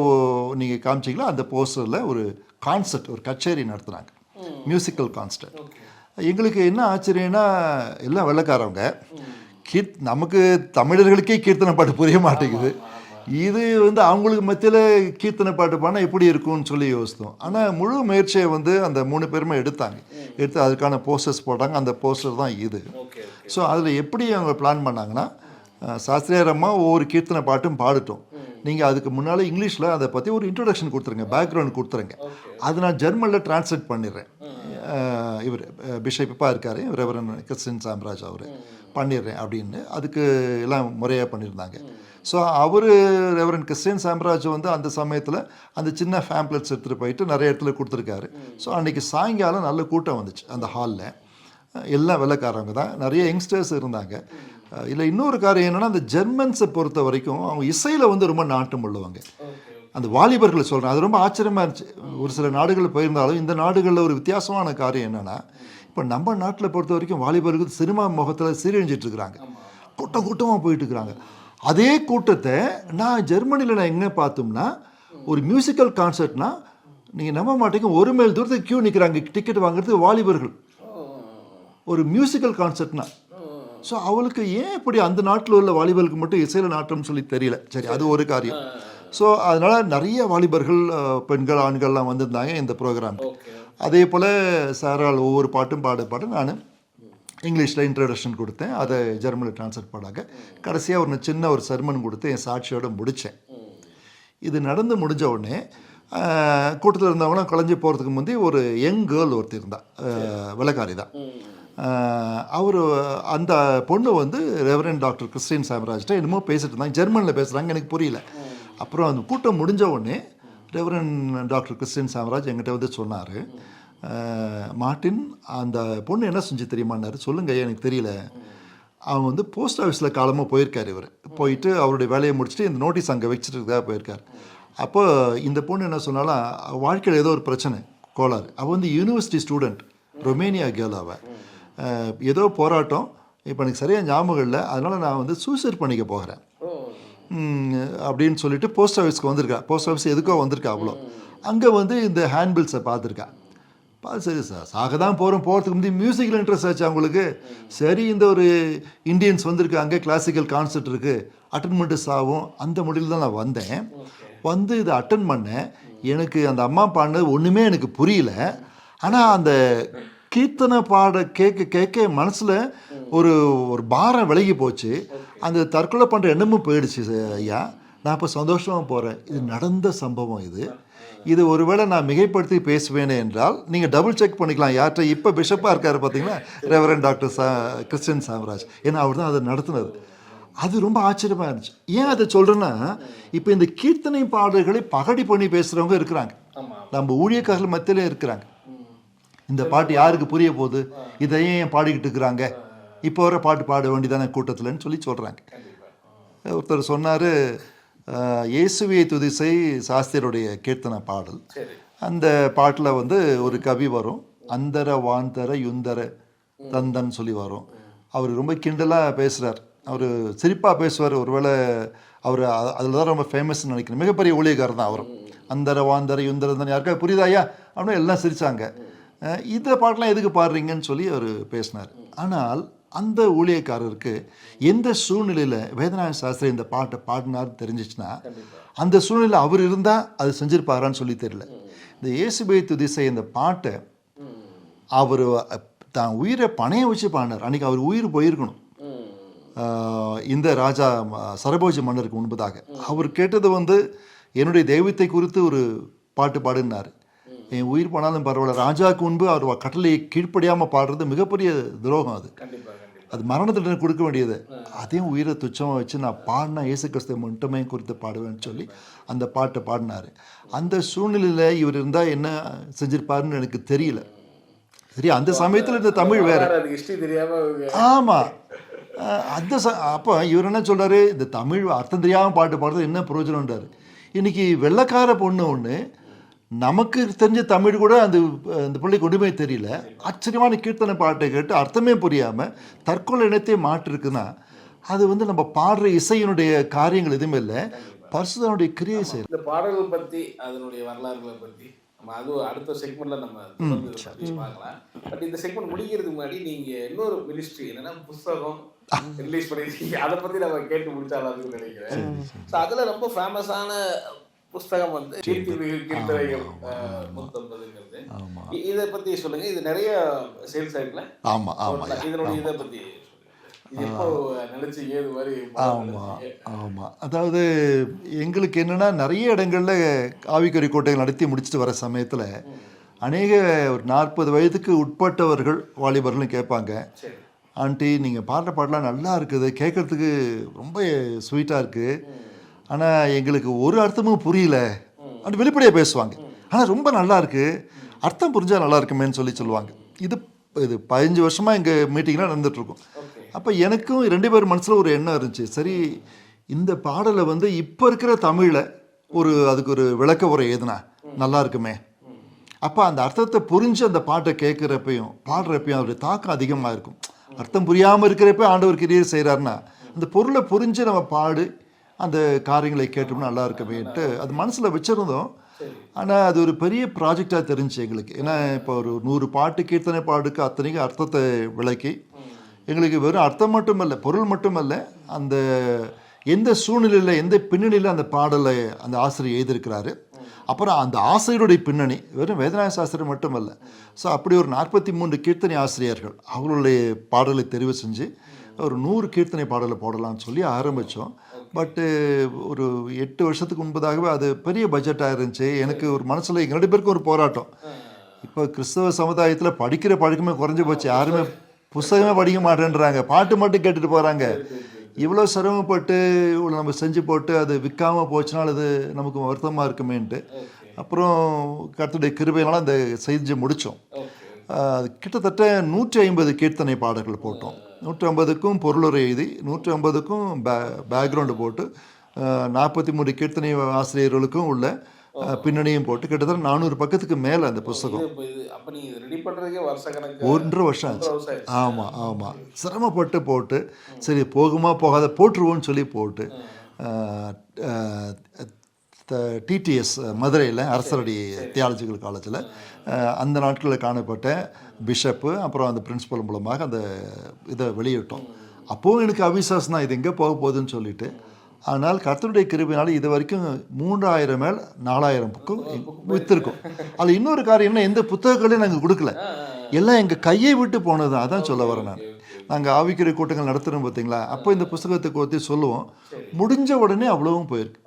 நீங்கள் காமிச்சிங்களா அந்த போஸ்டரில் ஒரு கான்சர்ட், ஒரு கச்சேரி நடத்துனாங்க, மியூசிக்கல் கான்சர்ட். எங்களுக்கு என்ன ஆச்சரியன்னா, எல்லாம் வெள்ளைக்காரவங்க, நமக்கு தமிழர்களுக்கே கீர்த்தனை பாட்டு புரிய மாட்டேங்குது. இது வந்து அவங்களுக்கு மத்தியில் கீர்த்தனை பாட்டு பாடினா எப்படி இருக்கும்னு சொல்லி யோசித்தோம். ஆனால் முழு முயற்சியை வந்து அந்த 3 பேருமே எடுத்து அதுக்கான போஸ்டர்ஸ் போட்டாங்க. அந்த போஸ்டர் தான் இது. ஸோ அதில் எப்படி அவங்க பிளான் பண்ணாங்கன்னா, சாஸ்திரியாரம்மா ஒவ்வொரு கீர்த்தனை பாட்டும் பாடட்டும், நீங்கள் அதுக்கு முன்னால் இங்கிலீஷில் அதை பற்றி ஒரு இன்ட்ரொடக்ஷன் கொடுத்துருங்க, பேக்ரவுண்ட் கொடுத்துருங்க, அது நான் ஜெர்மனில் டிரான்ஸ்லேட் பண்ணிடுறேன். இவர் பிஷப்பாக இருக்கார், ரெவரண்ட் கிறிஸ்டியன் சாம்ராஜ், அவர் பண்ணிடுறேன் அப்படின்னு அதுக்கு எல்லாம் முறையாக பண்ணியிருந்தாங்க. ஸோ அவர் ரெவரண்ட் கிறிஸ்டியன் சாம்ராஜ் வந்து அந்த சமயத்தில் அந்த சின்ன ஃபேம்ப்ளெட்ஸ் எடுத்துகிட்டு போயிட்டு நிறைய இடத்துல கொடுத்துருக்காரு. ஸோ அன்றைக்கி சாயங்காலம் நல்ல கூட்டம் வந்துச்சு அந்த ஹாலில். எல்லாம் வெள்ளைக்காரங்க தான், நிறைய யங்ஸ்டர்ஸ் இருந்தாங்க. இல்லை இன்னொரு காரியம் என்னென்னா, அந்த ஜெர்மன்ஸை பொறுத்த வரைக்கும் அவங்க இசையில் வந்து ரொம்ப நாட்டம் உள்ளவங்க. அந்த வாலிபர்களை சொல்கிறேன், அது ரொம்ப ஆச்சரியமாக இருந்துச்சு. ஒரு சில நாடுகளில் போயிருந்தாலும் இந்த நாடுகளில் ஒரு வித்தியாசமான காரியம் என்னென்னா, இப்போ நம்ம நாட்டில் பொறுத்த வரைக்கும் வாலிபர்கள் சினிமா முகத்தில் சீரழிஞ்சிட்ருக்குறாங்க, கூட்டமாக போயிட்டுருக்குறாங்க. அதே கூட்டத்தை நான் ஜெர்மனியில் எங்கே பார்த்தோம்னா, ஒரு மியூசிக்கல் கான்சர்ட்னா நீங்கள் நம்ப மாட்டீங்க, 1 மைல் தூரத்துக்கு கியூ நிற்கிறாங்க டிக்கெட் வாங்குறதுக்கு வாலிபர்கள், ஒரு மியூசிக்கல் கான்சர்ட்னா. ஸோ அவளுக்கு ஏன் இப்படி அந்த நாட்டில் உள்ள வாலிபர்களுக்கு மட்டும் இசையில் நாட்டம்னு சொல்லி தெரியல. சரி, அது ஒரு காரியம். ஸோ அதனால் நிறைய வாலிபர்கள் பெண்கள் ஆண்கள்லாம் வந்திருந்தாங்க இந்த ப்ரோக்ராம். ஓகே. அதே போல் சாரால் ஒவ்வொரு பாட்டும் பாட நான் இங்கிலீஷில் இன்ட்ரடக்ஷன் கொடுத்தேன், அதை ஜெர்மனில் ட்ரான்ஸ்லேட் பண்ணாங்க. கடைசியாக ஒரு சின்ன ஒரு சர்மன் கொடுத்து என் சாட்சியோடு முடித்தேன். இது நடந்து முடிஞ்ச உடனே கூட்டத்தில் இருந்தவங்களாம் கலைஞ்சி போகிறதுக்கு முந்தைய ஒரு யங் கேர்ள் ஒருத்தர் இருந்தா, விளக்காரி தான். அவர் அந்த பொண்ணு வந்து ரெவரண்ட் டாக்டர் கிறிஸ்டின் சாம்ராஜ்ட்ட என்னமோ பேசிட்டு இருந்தாங்க, ஜெர்மனில் பேசுகிறாங்க, எனக்கு புரியல. அப்புறம் அந்த கூட்டம் முடிஞ்ச உடனே ரெவரண்ட் டாக்டர் கிறிஸ்டின் சாம்ராஜ் என்கிட்ட வந்து சொன்னார், மார்ட்டின் அந்த பொண்ணு என்ன செஞ்சு தெரியுமான்னாரு. சொல்லுங்க, எனக்கு தெரியல. அவன் வந்து போஸ்ட் ஆஃபீஸில் காலமாக போயிருக்கார். இவர் போயிட்டு அவருடைய வேலையை முடிச்சுட்டு இந்த நோட்டீஸ் அங்கே வச்சுட்டு போயிருக்கார். அப்போ இந்த பொண்ணு என்ன சொன்னாலும் வாழ்க்கையில் ஏதோ ஒரு பிரச்சனை, கோளாறு. அவள் வந்து யூனிவர்சிட்டி ஸ்டூடெண்ட், ரொமேனியா கேர்ள். அவள் ஏதோ போராட்டம், இப்போ எனக்கு சரியாக ஞாபகம் இல்லை, அதனால் நான் வந்து சூசைட் பண்ணிக்க போகிறேன் அப்படின்னு சொல்லிட்டு போஸ்ட் ஆஃபீஸ்க்கு வந்திருக்கா. போஸ்ட் ஆஃபீஸ் எதுக்கோ வந்திருக்கா. அவ்வளோ அங்கே வந்து இந்த ஹேண்ட்பில்ஸை பார்த்துருக்கா. சரி சார், சாக தான் போகிறதுக்கு முந்தைய மியூசிக்கில் இன்ட்ரெஸ்ட் ஆச்சு அவங்களுக்கு. சரி, இந்த ஒரு இந்தியன்ஸ் வந்திருக்காங்க, கிளாசிக்கல் கான்சர்ட் இருக்குது, அட்டன் பண்ணிட்டு சாகும், அந்த முடிவில் தான் நான் வந்தேன். வந்து இதை அட்டன் பண்ணேன். எனக்கு அந்த அம்மா பாடினது ஒன்றுமே எனக்கு புரியல. ஆனால் அந்த கீர்த்தனை பாட கேட்க கேட்க மனசில் ஒரு ஒரு பாரம் விலகி போச்சு. அந்த தற்கொலை பண்ணுற எண்ணமும் போயிடுச்சு. ஐயா, நான் இப்போ சந்தோஷமாக போகிறேன். இது நடந்த சம்பவம். இது ஒருவேளை நான் மிகைப்படுத்தி பேசுவேனே என்றால் நீங்கள் டபுள் செக் பண்ணிக்கலாம் யார்கிட்ட. இப்போ பிஷப்பாக இருக்கார் பார்த்தீங்கன்னா ரெவரண்ட் டாக்டர் கிறிஸ்டின் சாம்ராஜ், ஏன்னா அவர் தான் அதை நடத்துனது. அது ரொம்ப ஆச்சரியமாக இருந்துச்சு. ஏன் அதை சொல்கிறேன்னா, இப்போ இந்த கீர்த்தனை பாடல்களை பகடி பண்ணி பேசுகிறவங்க இருக்கிறாங்க, நம்ம ஊழியக்காரர்கள் மத்தியிலே இருக்கிறாங்க. இந்த பாட்டு யாருக்கு புரிய போகுது, இதையே ஏன் பாடிக்கிட்டு இருக்கிறாங்க, இப்போ வர பாட்டு பாட வேண்டியதானே கூட்டத்தில்னு சொல்லி சொல்கிறாங்க. ஒருத்தர் சொன்னார், இயேசுவே துதிசை சாஸ்திரியுடைய கீர்த்தனை பாடல். அந்த பாட்டில் வந்து ஒரு கவி வரும், அந்தர வாந்தர யுந்தர தந்தன் சொல்லி வரும். அவர் ரொம்ப கிண்டலாக பேசுகிறார், அவர் சிரிப்பாக பேசுவார். ஒருவேளை அவர் அதில் தான் ரொம்ப ஃபேமஸ்ன்னு நினைக்கிறேன். மிகப்பெரிய ஊழியக்காரர் தான் அவரும். அந்தர வாந்தர யுந்தர தந்தன், யாருக்கா புரியுதா ஐயா அப்படின்னு எல்லாம் சிரித்தாங்க. இந்த பாட்டெலாம் எதுக்கு பாடுறீங்கன்னு சொல்லி அவர் பேசினார். ஆனால் அந்த ஊழியக்காரருக்கு எந்த சூழ்நிலையில் வேதநாயக சாஸ்திரி இந்த பாட்டை பாடினார்னு தெரிஞ்சிச்சுன்னா, அந்த சூழ்நிலையில் அவர் இருந்தால் அது செஞ்சிருப்பாரான்னு சொல்லி தெரியல. இந்த இயேசுவே துதிசை இந்த பாட்டை அவர் தான் உயிரை பணைய வச்சு பாடினார். அன்றைக்கி அவர் உயிர் போயிருக்கணும். இந்த ராஜா சரபோஜி மன்னருக்கு முன்பதாக அவர் கேட்டது வந்து என்னுடைய தெய்வத்தை குறித்து ஒரு பாட்டு பாடுனார். என் உயிர் போனாலும் பரவாயில்ல, ராஜாவுக்கு முன்பு அவர் கட்டளையை கீழ்ப்படியாமல் பாடுறது மிகப்பெரிய துரோகம். அது மரண தண்டனை கொடுக்க வேண்டியது. அதையும் உயிரை துச்சமாக வச்சு நான் பாடினா இயேசு கிறிஸ்துவை மட்டுமே குறித்து பாடுவேன்னு சொல்லி அந்த பாட்டை பாடினார். அந்த சூழ்நிலையில் இவர் இருந்தால் என்ன செஞ்சிருப்பாருன்னு எனக்கு தெரியல. சரி, அந்த சமயத்தில் இந்த தமிழ் வேறு. ஆமாம், அந்த அப்போ இவர் என்ன சொல்கிறாரு, இந்த தமிழ் அர்த்தம் தெரியாமல் பாட்டு பாடுறது என்ன பிரயோஜனம்ன்றார். இன்றைக்கி வெள்ளைக்கார பொண்ணு ஒன்று, நமக்கு தெரிஞ்ச தமிழ் கூட அந்த பிள்ளைக்கு ஒன்றுமே தெரியல, ஆச்சரியமான கீர்த்தனை பாட்டை கேட்டு அர்த்தமே புரியாமல் தற்கொலை இனத்தையே மாற்றிருக்குன்னா, அது வந்து நம்ம பாடுற இசையினுடைய காரியங்கள் எதுவுமே இல்லை, பரிசுத்தனுடைய கிரியை செய்யும். இந்த பாடல்கள் பற்றி அதனுடைய வரலாறுகளை பற்றி நம்ம அது அடுத்த செக்மெண்ட்டில் நம்ம பார்க்கலாம். பட் இந்த செக்மெண்ட் முடிக்கிறதுக்கு முன்னாடி நீங்கள் இன்னொரு மினிஸ்ட்ரி என்னென்னா புஸ்தகம் ரிலீஸ் பண்ணியிருக்கீங்க, அதை பற்றி நம்ம கேட்டு முடிச்சாலும் நினைக்கிறேன். ஸோ அதில் ரொம்ப ஃபேமஸான புஸ்தகம் வந்து கீர்த்தனைகள் 150ங்கிறது. இதை பற்றி சொல்லுங்க. இது நிறைய சேல்ஸ் ஆயிருக்குல்ல? ஆமாம் ஆமாம். இதனுடைய இதை பற்றி நினைச்சீங்க இது மாதிரி? ஆமாம், அதாவது எங்களுக்கு என்னென்னா நிறைய இடங்களில் ஆவிக்கறி கோட்டைகள் நடத்தி முடிச்சுட்டு வர சமயத்தில் அநேக ஒரு 40 வயதுக்கு உட்பட்டவர்கள் வாலிபர்களும் கேட்பாங்க, ஆண்டி நீங்கள் பாடுற பாட்டெலாம் நல்லா இருக்குது, கேட்குறதுக்கு ரொம்ப ஸ்வீட்டாக இருக்குது, ஆனால் எங்களுக்கு ஒரு அர்த்தமும் புரியல அப்படி வெளிப்படையாக பேசுவாங்க. ஆனால் ரொம்ப நல்லா இருக்குது, அர்த்தம் புரிஞ்சால் நல்லா இருக்குமேன்னு சொல்லுவாங்க. இது 15 வருஷமாக எங்கள் மீட்டிங்லாம் நடந்துகிட்ருக்கோம். அப்போ எனக்கும் 2 பேர் மனசில் ஒரு எண்ணம் இருந்துச்சு, சரி இந்த பாடலை வந்து இப்போ இருக்கிற தமிழில் அதுக்கு ஒரு விளக்க உரை எதுனா நல்லா இருக்குமே. அப்போ அந்த அர்த்தத்தை புரிஞ்சு அந்த பாட்டை கேட்குறப்பையும் பாடுறப்பையும் அவருடைய தாக்கம் அதிகமாக இருக்கும். அர்த்தம் புரியாமல் இருக்கிறப்ப ஆண்டவர் கிரியர் செய்கிறாருன்னா அந்த பொருளை புரிஞ்சு நம்ம பாடு அந்த காரியங்களை கேட்டோம்னா நல்லா இருக்குமேன்ட்டு அது மனசில் வச்சுருந்தோம். ஆனால் அது ஒரு பெரிய ப்ராஜெக்டாக தெரிஞ்சு எங்களுக்கு. ஏன்னா இப்போ ஒரு 100 பாட்டு கீர்த்தனை பாடுக்கு அத்தனைக்கும் அர்த்தத்தை விளக்கி எங்களுக்கு வெறும் அர்த்தம் மட்டும் இல்லை, பொருள் மட்டும் இல்லை, அந்த எந்த சூழ்நிலையில் எந்த பின்னணியில் அந்த பாடலை அந்த ஆசிரியர் எழுதியிருக்கிறாரு, அப்புறம் அந்த ஆசிரியருடைய பின்னணி வெறும் வேதநாயக சாஸ்திரி மட்டுமல்ல. ஸோ அப்படி ஒரு 43 கீர்த்தனை ஆசிரியர்கள் அவர்களுடைய பாடலை தெரிவு செஞ்சு ஒரு 100 கீர்த்தனை பாடலை போடலாம்னு சொல்லி ஆரம்பித்தோம். பட்டு ஒரு 8 வருஷத்துக்கு முன்பதாகவே அது பெரிய பட்ஜெட்டாக இருந்துச்சு. எனக்கு ஒரு மனசில் எங்கள் 2 பேருக்கும் ஒரு போராட்டம். இப்போ கிறிஸ்தவ சமுதாயத்தில் படிக்கிற பழக்கமே குறைஞ்சி போச்சு. யாருமே புஸ்தகமே படிக்க மாட்டேன்றாங்க, பாட்டு மட்டும் கேட்டுட்டு போகிறாங்க. இவ்வளோ சிரமப்பட்டு இவ்வளோ நம்ம செஞ்சு போட்டு அது விற்காமல் போச்சுனால அது நமக்கு வருத்தமாக இருக்குமேன்ட்டு அப்புறம் கர்த்தருடைய கிருபையினால அந்த செஞ்சு முடித்தோம். கிட்டத்தட்ட 150 கீர்த்தனை பாடல்கள் போட்டோம். 150க்கும் பொருளுரை எழுதி 150க்கும் பேக்ரவுண்டு போட்டு 43 கீர்த்தனை ஆசிரியர்களுக்கும் உள்ள பின்னணியும் போட்டு கிட்டத்தட்ட 400 பக்கத்துக்கு மேலே அந்த புஸ்தகம். 1.5 வருஷம் ஆச்சு. ஆமாம் ஆமாம், சிரமப்பட்டு போட்டு சரி போகுமா போகாத போட்டுருவோன்னு சொல்லி போட்டு டிடிஎஸ் மதுரையில் அரசரடி தியாலஜிக்கல் காலேஜில் அந்த நாட்களில் காணப்பட்ட பிஷப்பு அப்புறம் அந்த பிரின்சிபல் மூலமாக அந்த இதை வெளியிட்டோம். அப்போவும் எனக்கு அவிசுவாசம் தான், இது எங்கே போக போகுதுன்னு சொல்லிட்டு. ஆனால் கர்த்தருடைய கிருபையினால இது வரைக்கும் 3000 மேல் 4000 புக்கும் விற்றுருக்கோம். அதில் இன்னொரு காரியம் என்ன, எந்த புத்தகங்களையும் நாங்கள் கொடுக்கல, எல்லாம் எங்கள் கையை விட்டு போனது. அதான் சொல்ல வரேன் நான். நாங்கள் ஆவிக்குரிய கூட்டங்கள் நடத்துகிறோம் பார்த்தீங்களா, அப்போ இந்த புத்தகத்தை பற்றி சொல்லுவோம், முடிஞ்ச உடனே அவ்வளவும் போயிருக்கு.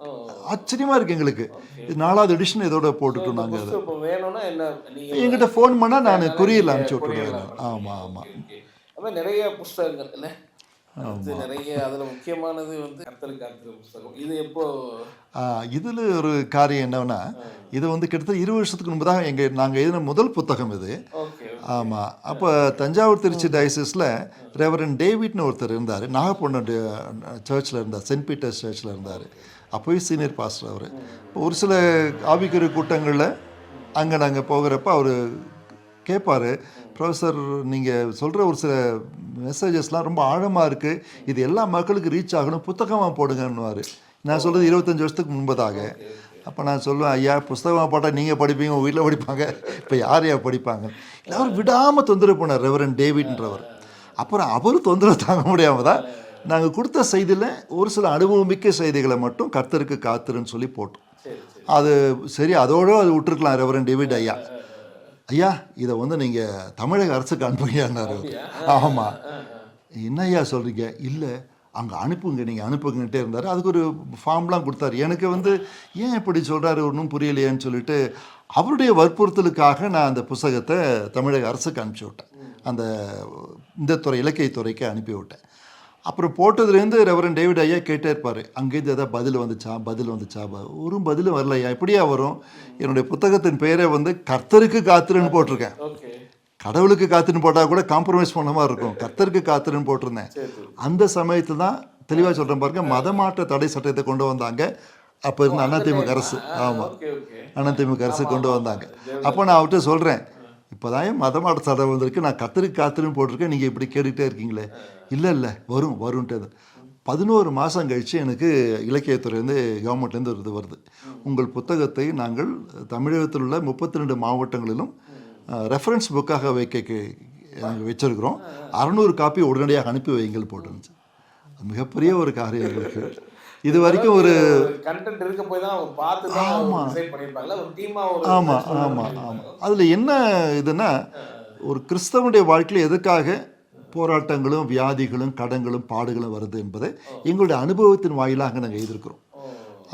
ஆச்சரியமாக இருக்குது எங்களுக்கு. இது 4வது எடிஷன் இதோட போட்டுட்டோம் நாங்கள். அதை எங்கிட்ட ஃபோன் பண்ணால் நான் கொரியரில் அனுப்பிச்சி விட்டுருவேன். ஆமாம் ஆமாம், நிறைய புஸ்தகங்கள் இல்லை நிறைய. அதில் முக்கியமானது வந்து கர்த்தருக்கு புஸ்தகம். இது எப்போ இதில் ஒரு காரியம் என்னன்னா, இது வந்து கிட்டத்தட்ட 20 வருஷத்துக்கு முன்பதாக நாங்கள் எழுதின முதல் புத்தகம் இது. ஆமாம், அப்போ தஞ்சாவூர் திருச்சி டயசிஸில் ரெவரன் டேவிட்னு ஒருத்தர் இருந்தார். நாகப்பட்டினம் சர்ச்சில் இருந்தார், சென்ட் பீட்டர்ஸ் சர்ச்சில் இருந்தார். அப்போவே சீனியர் பாஸ்டர் அவர். ஒரு சில ஆவிக்குரிய கூட்டங்களில் அங்கே நாங்கள் போகிறப்ப அவர் கேட்பார், ப்ரொஃபஸர் நீங்கள் சொல்கிற ஒரு சில மெசேஜஸ்லாம் ரொம்ப ஆழமாக இருக்குது, இது எல்லா மக்களுக்கு ரீச் ஆகணும், புத்தகமாக போடுங்கன்னுவார். நான் சொல்கிறது 25 வருஷத்துக்கு முன்பதாக. அப்போ நான் சொல்லுவேன், ஐயா புஸ்தகமாக போட்டால் நீங்கள் படிப்பீங்க, உங்கள் வீட்டில் படிப்பாங்க, இப்போ யார் படிப்பாங்க. இல்லை, அவர் விடாமல் தொந்தரவு பண்ணார் ரெவரன் டேவிட்ன்றவர். அப்புறம் அவர் தொந்தரவு தாங்க முடியாமல் தான் நாங்கள் கொடுத்த செய்தியில் ஒரு சில அனுபவமிக்க செய்திகளை மட்டும் கர்த்தருக்கு காத்துருன்னு சொல்லி போட்டோம். அது சரி, அதோடு அது விட்டுருக்கலாம். ரெவரன் டேவிட் ஐயா, ஐயா இதை வந்து நீங்கள் தமிழக அரசுக்கு அனுப்புங்கன்னாரு. ஆமாம், என்ன ஐயா சொல்கிறீங்க? இல்லை, அங்கே அனுப்புங்க, நீங்கள் அனுப்புங்கன்ட்டே இருந்தார். அதுக்கு ஒரு ஃபார்ம்லாம் கொடுத்தாரு. எனக்கு வந்து ஏன் இப்படி சொல்கிறாரு ஒன்றும் புரியலையேன்னு சொல்லிட்டு அவருடைய வற்புறுத்தலுக்காக நான் அந்த புத்தகத்தை தமிழக அரசுக்கு அனுப்பிச்சி விட்டேன். அந்த இந்த துறை இலக்கியத்துறைக்கு அனுப்பி விட்டேன். அப்புறம் போட்டதுலேருந்து ரெவரன் டேவிட் ஐயா கேட்டே இருப்பார், அங்கேருந்து எதாவது பதில் வந்துச்சா. ஒரு பதிலும் வரல ஐயா. எப்படியா வரும்? என்னுடைய புத்தகத்தின் பெயரை வந்து கர்த்தருக்கு காத்துருன்னு போட்டிருக்கேன். கடவுளுக்கு காத்துன்னு போட்டால் கூட காம்ப்ரமைஸ் பண்ண மாதிரி இருக்கும். கர்த்தருக்கு காத்துருன்னு போட்டிருந்தேன். அந்த சமயத்தில் தான் தெளிவாக சொல்கிறேன் பாருங்க, மதமாற்ற தடை சட்டத்தை கொண்டு வந்தாங்க. அப்போ இருந்த அதிமுக அரசு. ஆமாம், அதிமுக அரசு கொண்டு வந்தாங்க. அப்போ நான் அவர்கிட்ட சொல்கிறேன், இப்போ தான் மதமாற்ற சட்டம் வந்திருக்கு, நான் கர்த்தருக்கு காத்துருன்னு போட்டிருக்கேன், நீங்கள் இப்படி கேட்டுக்கிட்டே இருக்கீங்களே. இல்லை வரும்ன்ட்டு 11 மாதம் கழித்து எனக்கு இலக்கியத்துறையிலேருந்து கவர்மெண்ட்லேருந்து இது வருது, உங்கள் புத்தகத்தை நாங்கள் தமிழகத்தில் உள்ள 32 மாவட்டங்களிலும் ரெஃபரன்ஸ் புக்காக வைக்க நாங்கள் வச்சுருக்கிறோம், 600 காப்பி உடனடியாக அனுப்பி வைங்கள் போட்டுருந்துச்சு. மிகப்பெரிய ஒரு காரியம் எங்களுக்கு. இது வரைக்கும் ஒரு கண்டென்ட் இருக்க போய் தான் பார்த்து தான் டிசைட் பண்ணிருப்பாங்க ஒரு டீமா. ஆமாம். அதில் என்ன இதுன்னா, ஒரு கிறிஸ்தவனுடைய வாழ்க்கையில் எதுக்காக போராட்டங்களும் வியாதிகளும் கடன்களும் பாடுகளும் வருது என்பதை எங்களுடைய அனுபவத்தின் வாயிலாக நாங்கள் எழுதியிருக்கிறோம்.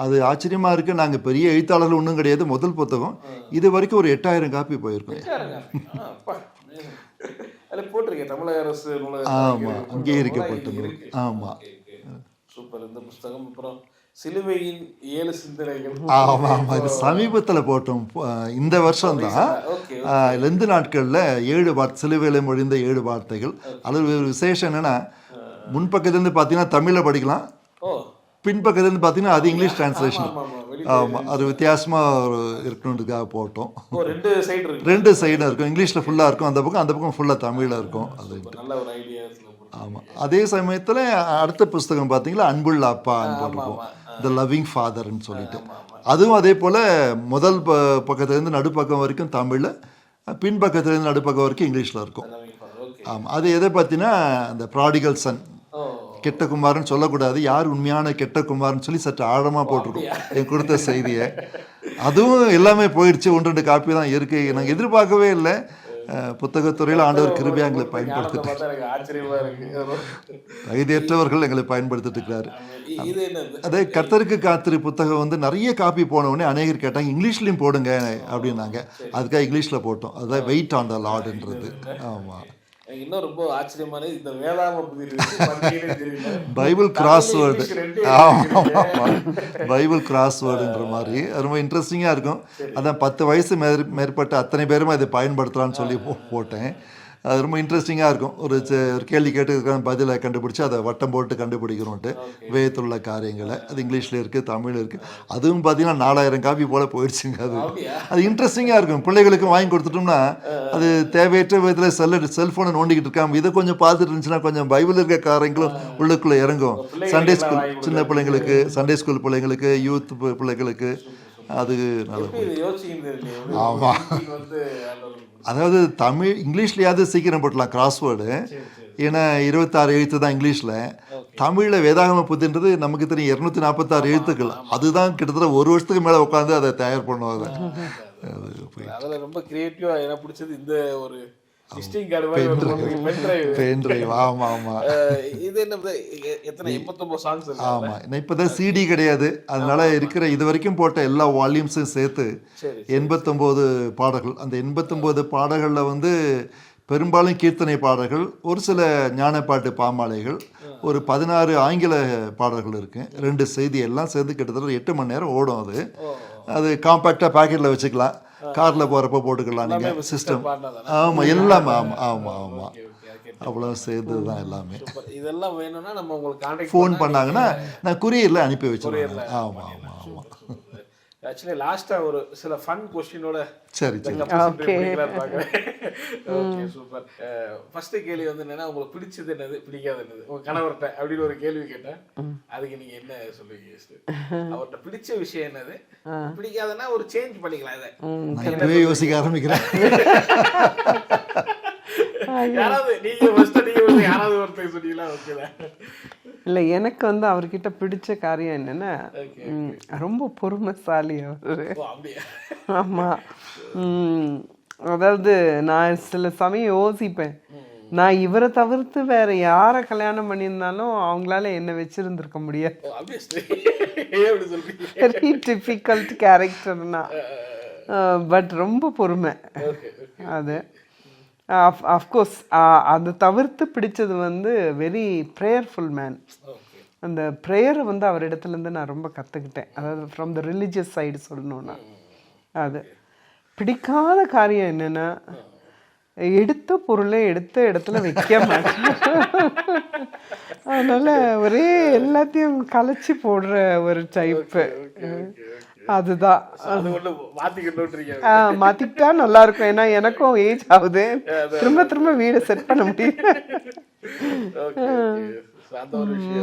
அது ஆச்சரியமாக இருக்குது. நாங்கள் பெரிய எழுத்தாளர்கள் ஒன்றும் கிடையாது. முதல் புத்தகம் இது வரைக்கும் ஒரு 8000 காப்பி போயிருக்கோம். போட்டிருக்கேன் தமிழக அரசு. ஆமாம், அங்கீகரிக்கப்பட்டது. ஆமாம், சூப்பர். இந்த புஸ்தகம் அப்புறம் சிலுவையின் 7 சிந்தனைகள். ஆமாம், இது சமீபத்தில் போட்டோம். இந்த வருஷம் தான் 2 நாட்களில் 7 சிலுவையில் மொழிந்த 7 வார்த்தைகள். அது ஒரு விசேஷம் என்னென்னா, முன்பக்கத்துலேருந்து பார்த்தீங்கன்னா தமிழில் படிக்கலாம், பின்பக்கத்துலேருந்து பார்த்தீங்கன்னா அது இங்கிலீஷ் டிரான்ஸ்லேஷன். ஆமாம், அது வித்தியாசமாக இருக்கணுன்றதுக்காக போட்டோம். 2 சைடும் இருக்கும், இங்கிலீஷில் ஃபுல்லாக இருக்கும் அந்த பக்கம் ஃபுல்லாக தமிழில் இருக்கும். அது ஆமாம். அதே சமயத்தில் அடுத்த புஸ்தகம் பார்த்தீங்களா, அன்புள்ள அப்பான்னு போட்டிருக்கோம், த லவ்விங் ஃபாதர்ன்னு சொல்லிட்டு. அதுவும் அதே போல் முதல் பக்கத்துலேருந்து நடுப்பக்கம் வரைக்கும் தமிழில், பின்பக்கத்துலேருந்து நடுப்பக்கம் வரைக்கும் இங்கிலீஷில் இருக்கும். ஆமாம், அது எதை பற்றினா அந்த ப்ராடிகல் சன், கெட்ட குமாரன் சொல்லக்கூடாது, யார் உண்மையான கெட்ட குமாரன் சொல்லி சற்று ஆழமாக போட்டிருக்கோம் என் கொடுத்த செய்தியை. அதுவும் எல்லாமே போயிடுச்சு, 1-2 காப்பி தான் இருக்குது. நாங்கள் எதிர்பார்க்கவே இல்லை. புத்தகத்துறையில் ஆண்டவர் கிருபையா எங்களை பயன்படுத்திட்டு, தகுதியற்றவர்கள் எங்களை பயன்படுத்திட்டு இருக்கிறாரு. அதே கர்த்தருக்கு காத்திரு புத்தகம் வந்து நிறைய காப்பி போன உடனே அநேகர் கேட்டாங்க இங்கிலீஷ்லையும் போடுங்க அப்படின்னாங்க. அதுக்காக இங்கிலீஷில் போட்டோம். அதுதான் வெயிட் ஆன் த லார்டுன்றது. ஆமாம். இன்னும் ரொம்ப ஆச்சரியமான இந்த வேதாம பைபிள் கிராஸ்வேர்டு. ஆமாம், பைபிள் கிராஸ்வேர்டுன்ற மாதிரி ரொம்ப இன்ட்ரெஸ்டிங்காக இருக்கும். அதான் 10 வயசு மேற்பட்ட அத்தனை பேரும் அதை பயன்படுத்தலான்னு சொல்லி போட்டேன். அது ரொம்ப இன்ட்ரெஸ்டிங்காக இருக்கும். ஒரு கேள்வி கேட்டுக்கிறேன், பதிலை கண்டுபிடிச்சி அதை வட்டம் போட்டு கண்டுபிடிக்கிறோன்ட்டு வேதத்தில் உள்ள காரியங்களை. அது இங்கிலீஷில் இருக்குது, தமிழ் இருக்குது. அதுவும் பார்த்தீங்கன்னா 4000 காப்பி போல் போயிடுச்சுங்க. அது இன்ட்ரெஸ்டிங்காக இருக்கும். பிள்ளைகளுக்கு வாங்கி கொடுத்துட்டோம்னா அது தேவையற்ற விதத்தில் செல்ஃபோனை நோண்டிக்கிட்டு இருக்காம இதை கொஞ்சம் பார்த்துட்டு இருந்துச்சுன்னா கொஞ்சம் பைபிள் இருக்க காரியங்களும் உள்ளுக்குள்ளே இறங்கும். சண்டே ஸ்கூல் சின்ன பிள்ளைங்களுக்கு, சண்டே ஸ்கூல் பிள்ளைங்களுக்கு, யூத் பிள்ளைங்களுக்கு அது நல்லது. ஆமாம், அதாவது தமிழ் இங்கிலீஷ்லையாவது சீக்கிரம் போட்டலாம் கிராஸ்வேர்டு. ஏன்னா 26 எழுத்து தான் இங்கிலீஷில். தமிழில் வேதாகம புத்தின்றது நமக்கு தெரியும் 246 எழுத்துக்கள். அதுதான் கிட்டத்தட்ட 1 வருஷத்துக்கு மேலே உட்காந்து அதை தயார் பண்ணுவாங்க. அதில் ரொம்ப கிரியேட்டிவாக எனக்கு பிடிச்சது இந்த ஒரு இப்பதான் சிடி கிடையாது. அதனால இருக்கிற இது வரைக்கும் போட்ட எல்லா வால்யூம்ஸும் சேர்த்து 89 பாடல்கள். அந்த 89 பாடல்கள்ல வந்து பெரும்பாலும் கீர்த்தனை பாடல்கள், ஒரு சில ஞானப்பாட்டு பாமாலைகள், ஒரு 16 ஆங்கில பாடல்கள் இருக்கு. 2 செய்தி எல்லாம் சேர்ந்து கிட்டத்தட்ட 8 மணி நேரம் ஓடும். அது காம்பேக்டாக பேக்கெட்டில் வச்சுக்கலாம், காரில் போகிறப்ப போட்டுக்கலாம் நீங்கள். சிஸ்டம் ஆமாம், எல்லாமே. ஆமாம் ஆமாம் ஆமாம், அவ்வளோ சேர்ந்து தான் எல்லாமே. இதெல்லாம் வேணும்னா நம்ம உங்களுக்கு ஃபோன் பண்ணாங்கன்னா நான் குரியரில் அனுப்பி வச்சுருவேன். ஆமாம் ஆமாம் ஆமாம். ஆக்சுவலி லாஸ்ட்டாக ஒரு சில ஃபன் கொஸ்டினோட சரி சரி ஓகே சூப்பர். ஃபர்ஸ்ட் கேள்வி வந்து என்னன்னா, உங்களுக்கு பிடிச்சது என்னது, பிடிக்காது என்னது, உங்க கணவர்கிட்ட அப்படின்னு ஒரு கேள்வி கேட்டேன். அதுக்கு நீங்க என்ன சொல்லுவீங்க? அவர்கிட்ட பிடிச்ச விஷயம் என்னது, பிடிக்காதுன்னா ஒரு சேஞ்ச் பண்ணிக்கலாம். இதை யோசிக்க ஆரம்பிக்கிறேன். யாராவது நீங்க ஃபர்ஸ்ட் நீங்க யாராவது ஒருத்தர் சொன்னீங்களா? ஓகேல இல்லை, எனக்கு வந்து அவர்கிட்ட பிடிச்ச காரியம் என்னென்னா ரொம்ப பொறுமைசாலி அவர். ஆமாம், அதாவது நான் சில சமயம் யோசிப்பேன், நான் இவரை தவிர்த்து வேற யாரை கல்யாணம் பண்ணியிருந்தாலும் அவங்களால என்ன வச்சிருந்துருக்க முடியாது. வெரி டிஃபிகல்ட் கேரக்டர்னா, பட் ரொம்ப பொறுமை. அது அஃப்கோர்ஸ் அதை தவிர்த்து பிடிச்சது வந்து வெரி ப்ரேயர்ஃபுல் மேன். அந்த ப்ரேயரை வந்து அவர் இடத்துலேருந்து நான் ரொம்ப கற்றுக்கிட்டேன். அதாவது ஃப்ரம் த ரிலீஜியஸ் சைடு சொல்லணுன்னா. அது பிடிக்காத காரியம் என்னென்னா, எடுத்த பொருளை எடுத்த இடத்துல வைக்க மாட்டேன். அதனால் ஒரே எல்லாத்தையும் கலைச்சி போடுற ஒரு டைப்பு. அதுதான் மாத்திக்கிட்டா நல்லா இருக்கும். ஏன்னா எனக்கும் ஏஜ் ஆகுது, திரும்ப திரும்ப வீடு செட் பண்ண முடியல.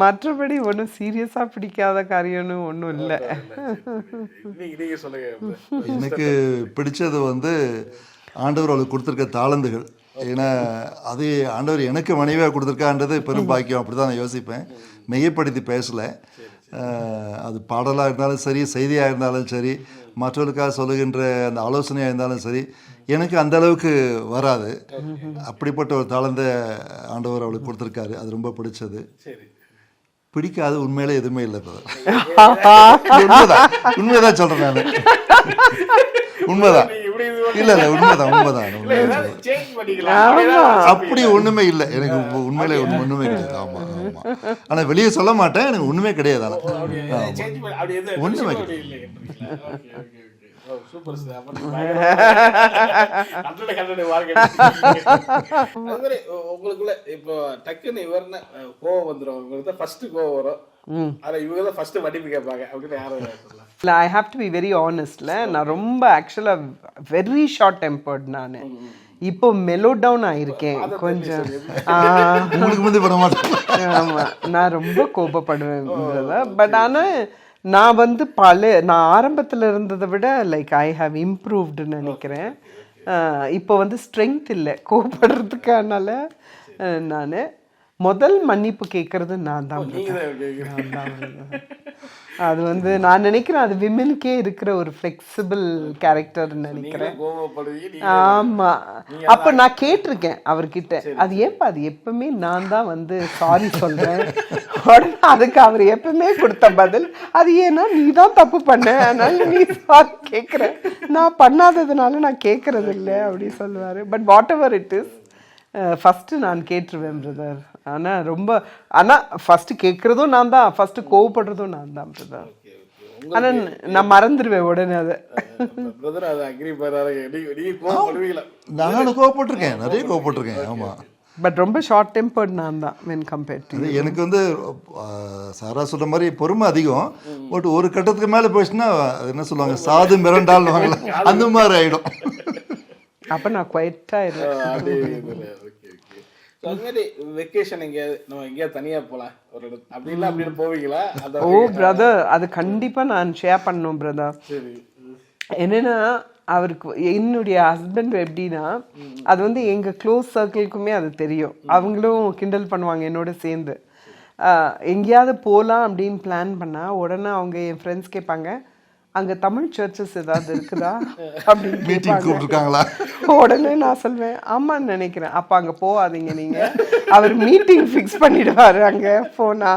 மற்றபடி ஒன்றும் சீரியஸா பிடிக்காத காரியம்னு ஒன்றும் இல்லை. எனக்கு பிடிச்சது வந்து ஆண்டவர் அவளுக்கு கொடுத்துருக்க தாளந்துகள். ஏன்னா அது ஆண்டவர் எனக்கு மனைவியாக கொடுத்துருக்கான்றது பெரும் பாக்கியம். அப்படி தான் நான் யோசிப்பேன். மெய்யப்படுத்தி பேசலை. அது பாடலாக இருந்தாலும் சரி, செய்தியாக இருந்தாலும் சரி, மற்றவர்களுக்காக சொல்லுகின்ற அந்த ஆலோசனையாக இருந்தாலும் சரி, எனக்கு அந்த அளவுக்கு வராது. அப்படிப்பட்ட ஒரு தாளந்த ஆண்டவர் அவளுக்கு கொடுத்துருக்காரு. அது ரொம்ப பிடிச்சது. பிடிக்காது உண்மையிலே எதுவுமே இல்லை. உண்மைதான் சொல்கிறேன் நான். உண்மைதான். இல்ல இல்ல உண்மைதான் உண்மைதான். அப்படி ஒண்ணுமே இல்லை எனக்கு உண்மையிலே ஒண்ணுமே கிடையாது. ஆமா ஆமா, ஆனா வெளியே சொல்ல மாட்டேன். எனக்கு ஒண்ணுமே கிடையாது. ஒண்ணுமே கிடையாது. உங்களுக்குள்ள இப்போ டக்குன்னு இவர்னு கோவம் வந்துடும். உங்களுக்கு தான் ஃபர்ஸ்ட் கோவம் வரும். ஆனா இவங்க தான் ஃபர்ஸ்ட் மன்னிப்பு கேட்பாங்க அப்படின்னு யாரும் சொல்லலாம். இல்லை, I have to be very ஆனஸ்ட்ல, நான் ரொம்ப ஆக்சுவலாக வெரி ஷார்ட் டெம்பர்ட். நான் இப்போ மெலோ டவுன் ஆயிருக்கேன் கொஞ்சம். ஆமாம், நான் ரொம்ப கோபப்படுவேன். பட் ஆனால் நான் வந்து நான் ஆரம்பத்தில் இருந்ததை விட லைக் ஐ ஹாவ் இம்ப்ரூவ்டுன்னு நினைக்கிறேன். இப்போ வந்து ஸ்ட்ரென்த் இல்லை கோபப்படுறதுக்கானால. நான் முதல் மன்னிப்பு கேட்கறது நான் தான் நீங்க தான் கேக்குறீங்க. நான் தான். அது வந்து நான் நினைக்கிறேன் அது விமெனுக்கே இருக்கிற ஒரு ஃப்ளெக்சிபிள் கேரக்டர்னு நினைக்கிறேன். நீங்க கோவப்படுவீங்க, நீங்க ஆமா, அப்ப நான் கேட்டிருக்கேன் அவர்கிட்ட, அது ஏப்பா அது எப்பவுமே நான் தான் வந்து சாரி சொல்றேன். உடனே அதுக்கு அவர் எப்பவுமே கொடுத்த பதில், அது ஏன்னா நீ தான் தப்பு பண்ண, அதனால நீ சாரி கேட்குற, நான் பண்ணாததுனால நான் கேட்கறது இல்லை அப்படி சொல்லுவாரு. But what ever it is, first நான் கேட்டுருவேன் பிரதர். ஆனால் ஃபஸ்ட்டு கேட்குறதும் நான் தான், ஃபஸ்ட்டு கோவப்படுறதும் நான் தான் பிரதர். ஆனால் நான் மறந்துடுவேன் உடனே அதை. பிரதர் அது அக்ரி பண்ணாரு. நீங்க கோவப்படுவீங்களா? நானும் கோவப்பட்டிருக்கேன், நிறைய கோவப்பட்டிருக்கேன். ஆமாம், பட் ரொம்ப ஷார்ட் டெம்பர்ட் நான் தான் வென் கம்பேர்ட் டு. எனக்கு வந்து சாரா சொல்கிற மாதிரி பொறுமை அதிகம். பட் ஒரு கட்டத்துக்கு மேலே போயிடுச்சுன்னா அது என்ன சொல்லுவாங்க, சாது மிரண்டால் அந்த மாதிரி ஆகிடும். அப்போ நான் குவைட்டாக அது மாதிரி வெக்கேஷன் எங்கேயாவது நம்ம எங்கேயாவது தனியாக போகலாம் ஒரு இடத்து அப்படின்னா அப்படின்னு போவீங்களா? ஓ பிரதர், அது கண்டிப்பாக நான் ஷேர் பண்ணணும் பிரதர். சரி. என்னன்னா அவருக்கு என்னுடைய ஹஸ்பண்ட் எப்படின்னா, அது வந்து எங்கள் க்ளோஸ் சர்க்கிள்க்குமே அது தெரியும். அவங்களும் கிண்டல் பண்ணுவாங்க என்னோட சேர்ந்து. எங்கேயாவது போகலாம் அப்படின்னு பிளான் பண்ணால் உடனே அவங்க என் ஃப்ரெண்ட்ஸ் கேட்பாங்க, அங்கே தமிழ் சர்ச்சஸ் ஏதாவது இருக்குதா அப்படின்னு கூப்பிட்டுருக்காங்களா? உடனே நான் சொல்வேன் ஆமான்னு நினைக்கிறேன். அப்போ அங்கே போகாதீங்க நீங்கள், அவர் மீட்டிங் ஃபிக்ஸ் பண்ணிடுவார் அங்கே போனா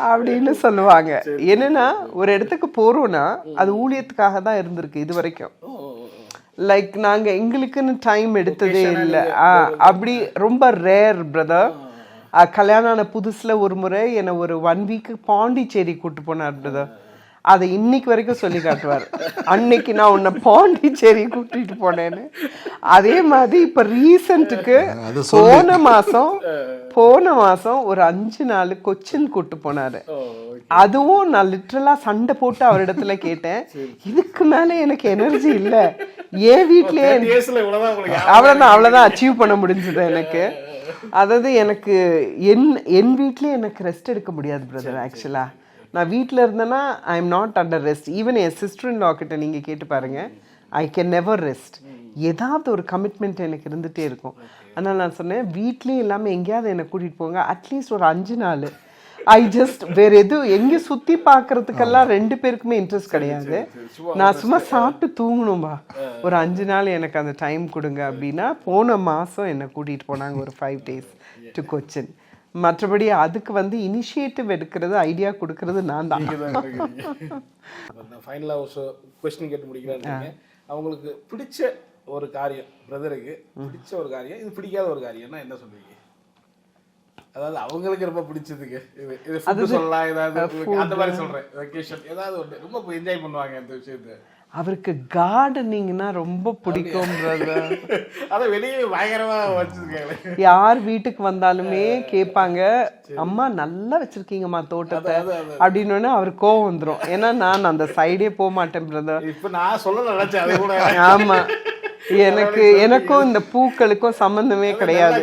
அப்படின்னு சொல்லுவாங்க. என்னன்னா ஒரு இடத்துக்கு போகிறோன்னா அது ஊழியத்துக்காக தான் இருந்திருக்கு இது வரைக்கும். லைக் நாங்கள் எங்களுக்குன்னு டைம் எடுத்ததே இல்லை. அப்படி ரொம்ப ரேர் பிரதர். கல்யாணம் ஆன புதுசில் ஒரு முறை என்னை ஒரு 1 வீக்கு பாண்டிச்சேரி கூப்பிட்டு போனார் பிரதர். அதை இன்னைக்கு வரைக்கும் சொல்லி காட்டுவார், அன்னைக்கு நான் உன்னை பாண்டிச்சேரி கூட்டிட்டு போனேன்னு. அதே மாதிரி இப்போ ரீசெண்ட்டுக்கு போன மாதம் ஒரு 5 நாள் கொச்சின் கூப்பிட்டு போனார். அதுவும் நான் லிட்ரலாக சண்டை போட்டு அவரிடத்துல கேட்டேன், இதுக்கு மேலே எனக்கு எனர்ஜி இல்லை, என் வீட்லேயே அவ்வளோதான் அச்சீவ் பண்ண முடிஞ்சது எனக்கு. அதாவது எனக்கு என் வீட்லேயே எனக்கு ரெஸ்ட் எடுக்க முடியாது பிரதர். ஆக்சுவலாக நான் வீட்டில் இருந்தேன்னா I am not under rest. Even என் சிஸ்டர் இன் லா கிட்ட நீங்கள் கேட்டு பாருங்கள், ஐ கேன் நெவர் ரெஸ்ட். ஏதாவது ஒரு கமிட்மெண்ட் எனக்கு இருந்துகிட்டே இருக்கும். அதனால் நான் சொன்னேன் வீட்லேயும் இல்லாமல் எங்கேயாவது என்னை கூட்டிகிட்டு போங்க, அட்லீஸ்ட் ஒரு 5 நாள். ஐ ஜஸ்ட் வேறு எதுவும் எங்கேயும் சுற்றி பார்க்குறதுக்கெல்லாம் 2 பேருக்குமே இன்ட்ரெஸ்ட் கிடையாது. நான் சும்மா சாப்பிட்டு தூங்கணும்பா, ஒரு 5 நாள் எனக்கு அந்த டைம் கொடுங்க அப்படின்னா போன மாதம் என்னை கூட்டிகிட்டு போனாங்க ஒரு 5 days டு கொச்சின். மற்றபடி அதுக்கு வந்து இனிஷியேட்டிவ் எடுக்கிறது, ஐடியா கொடுக்கறது நான் தான். ஃபைனலாக ஒரு கொஸ்டின் கேட்டு முடிக்கிறாங்க. அவங்களுக்கு பிடிச்ச ஒரு காரியம், பிரதருக்கு பிடிச்ச ஒரு காரியம், இது பிடிக்காத ஒரு காரியம்னா என்ன சொல்லுவீங்க? அதாவது அவங்களுக்கு ரொம்ப பிடிச்சதுக்கு இது ஃபுட் சொல்லலாம், ஏதாவது அந்த மாதிரி சொல்கிறேன். வெக்கேஷன் ஏதாவது ஒன்று ரொம்ப என்ஜாய் பண்ணுவாங்க அந்த விஷயத்தை. அவருக்கு கார்டனிங்னா ரொம்ப பிடிக்கும் பிரதர். அதை வெளியே பயங்கரமா வச்சிருக்காங்க. யார் வீட்டுக்கு வந்தாலுமே கேட்பாங்க, அம்மா நல்லா வச்சிருக்கீங்கம்மா தோட்டத்தை அப்படின்னு. அவருக்கு கோவம் வந்துடும், ஏன்னா நான் அந்த சைடே போக மாட்டேன் பிரதர். இப்போ நான் சொல்ல நினைச்சேன் அதை கூட. ஆமா, எனக்கும் இந்த பூக்களுக்கும் சம்பந்தமே கிடையாது.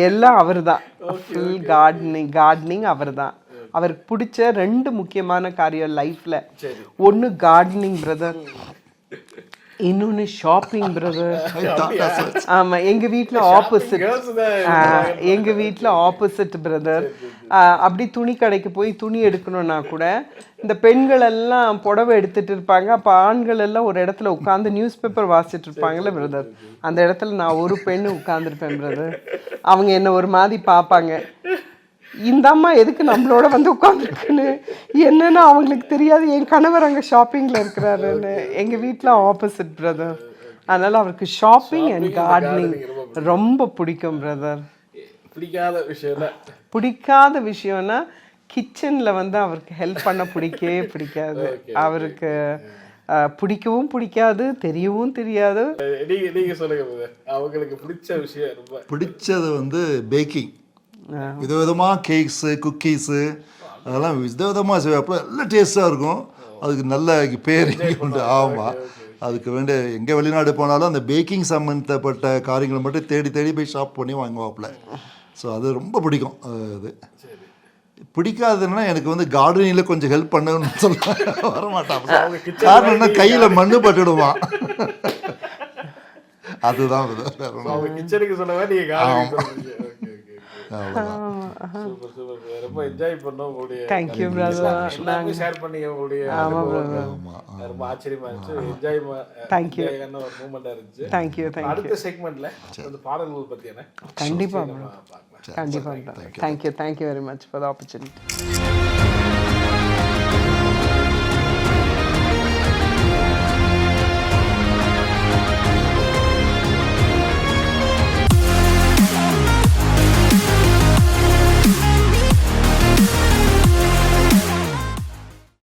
எல்லாம் அவர் தான், ஃபுல் கார்டனிங் அவர் தான். அவருக்கு பிடிச்ச 2 முக்கியமான காரியம் லைஃப்ல, ஒன்று கார்டனிங் பிரதர், இன்னொன்று ஷாப்பிங் பிரதர். ஆமா, எங்க வீட்டில் ஆப்போசிட் பிரதர். அப்படி துணி கடைக்கு போய் துணி எடுக்கணும்னா கூட இந்த பெண்கள் எல்லாம் புடவை எடுத்துட்டு இருப்பாங்க, அப்போ ஆண்கள் எல்லாம் ஒரு இடத்துல உட்காந்து நியூஸ் பேப்பர் வாசிச்சுட்டு இருப்பாங்கல்ல பிரதர், அந்த இடத்துல நான் ஒரு பெண்ணு உட்காந்துருப்பேன் பிரதர். அவங்க என்ன ஒரு மாதிரி பார்ப்பாங்க, இந்த அம்மா எதுக்கு நம்மளோட வந்து உட்காந்துருக்குன்னு. என்னன்னா அவங்களுக்கு தெரியாது என் கணவர் அங்கே ஷாப்பிங்கில் இருக்கிறாருன்னு. எங்கள் வீட்டில் ஆப்போசிட் பிரதர். அதனால் அவருக்கு ஷாப்பிங் அண்ட் கார்டனிங் ரொம்ப பிடிக்கும் பிரதர். பிடிக்காத விஷயம்னா கிச்சனில் வந்து அவருக்கு ஹெல்ப் பண்ண பிடிக்காது. அவருக்கு பிடிக்கவும் பிடிக்காது, தெரியவும் தெரியாது. நீங்கள் சொல்லுங்க, அவங்களுக்கு பிடிச்ச விஷயம் ரொம்ப பிடிச்சது வந்து பேக்கிங். விதவிதமாக கேக்ஸு, குக்கீஸு அதெல்லாம் விதவிதமாக செய்வாப்புல, எல்லாம் டேஸ்ட்டாக இருக்கும். அதுக்கு நல்ல பேர் உண்டு. ஆமாம், அதுக்கு வேண்டிய எங்கே வெளிநாடு போனாலும் அந்த பேக்கிங் சம்மந்தப்பட்ட காரியங்களை மட்டும் தேடி போய் ஷாப் பண்ணி வாங்குவாப்புல. ஸோ அது ரொம்ப பிடிக்கும். அது பிடிக்காதுன்னா எனக்கு வந்து கார்டனிங்கில் கொஞ்சம் ஹெல்ப் பண்ணணும்னு சொல்ல வரமாட்டான். காரணம்னா கையில் மண்ணு பட்டுடுவான். அதுதான் brother. வேற ஒண்ணும் அவங்க கிச்சனுக்கு சொன்னவே நீங்க காலையில ஓகே ஓகே அவ்வளவுதான். சூப்பர் சூப்பர் ரொம்ப என்ஜாய் பண்ணோம் உங்களுடைய தேங்க்யூ பிரதர். எல்லாமே ஷேர் பண்ணீங்க உங்களுடைய ரொம்ப ஆச்சரியமா இருந்துச்சு என்ஜாய் Thank you. ஒரு மூமெண்டா இருந்துச்சு தேங்க்யூ தேங்க்யூ. அடுத்த செக்மெண்ட்ல அந்த பாடல்கள் பத்தியான கண்டிப்பாக பார்க்கலாம் கண்டிப்பாக thank you very much for the opportunity.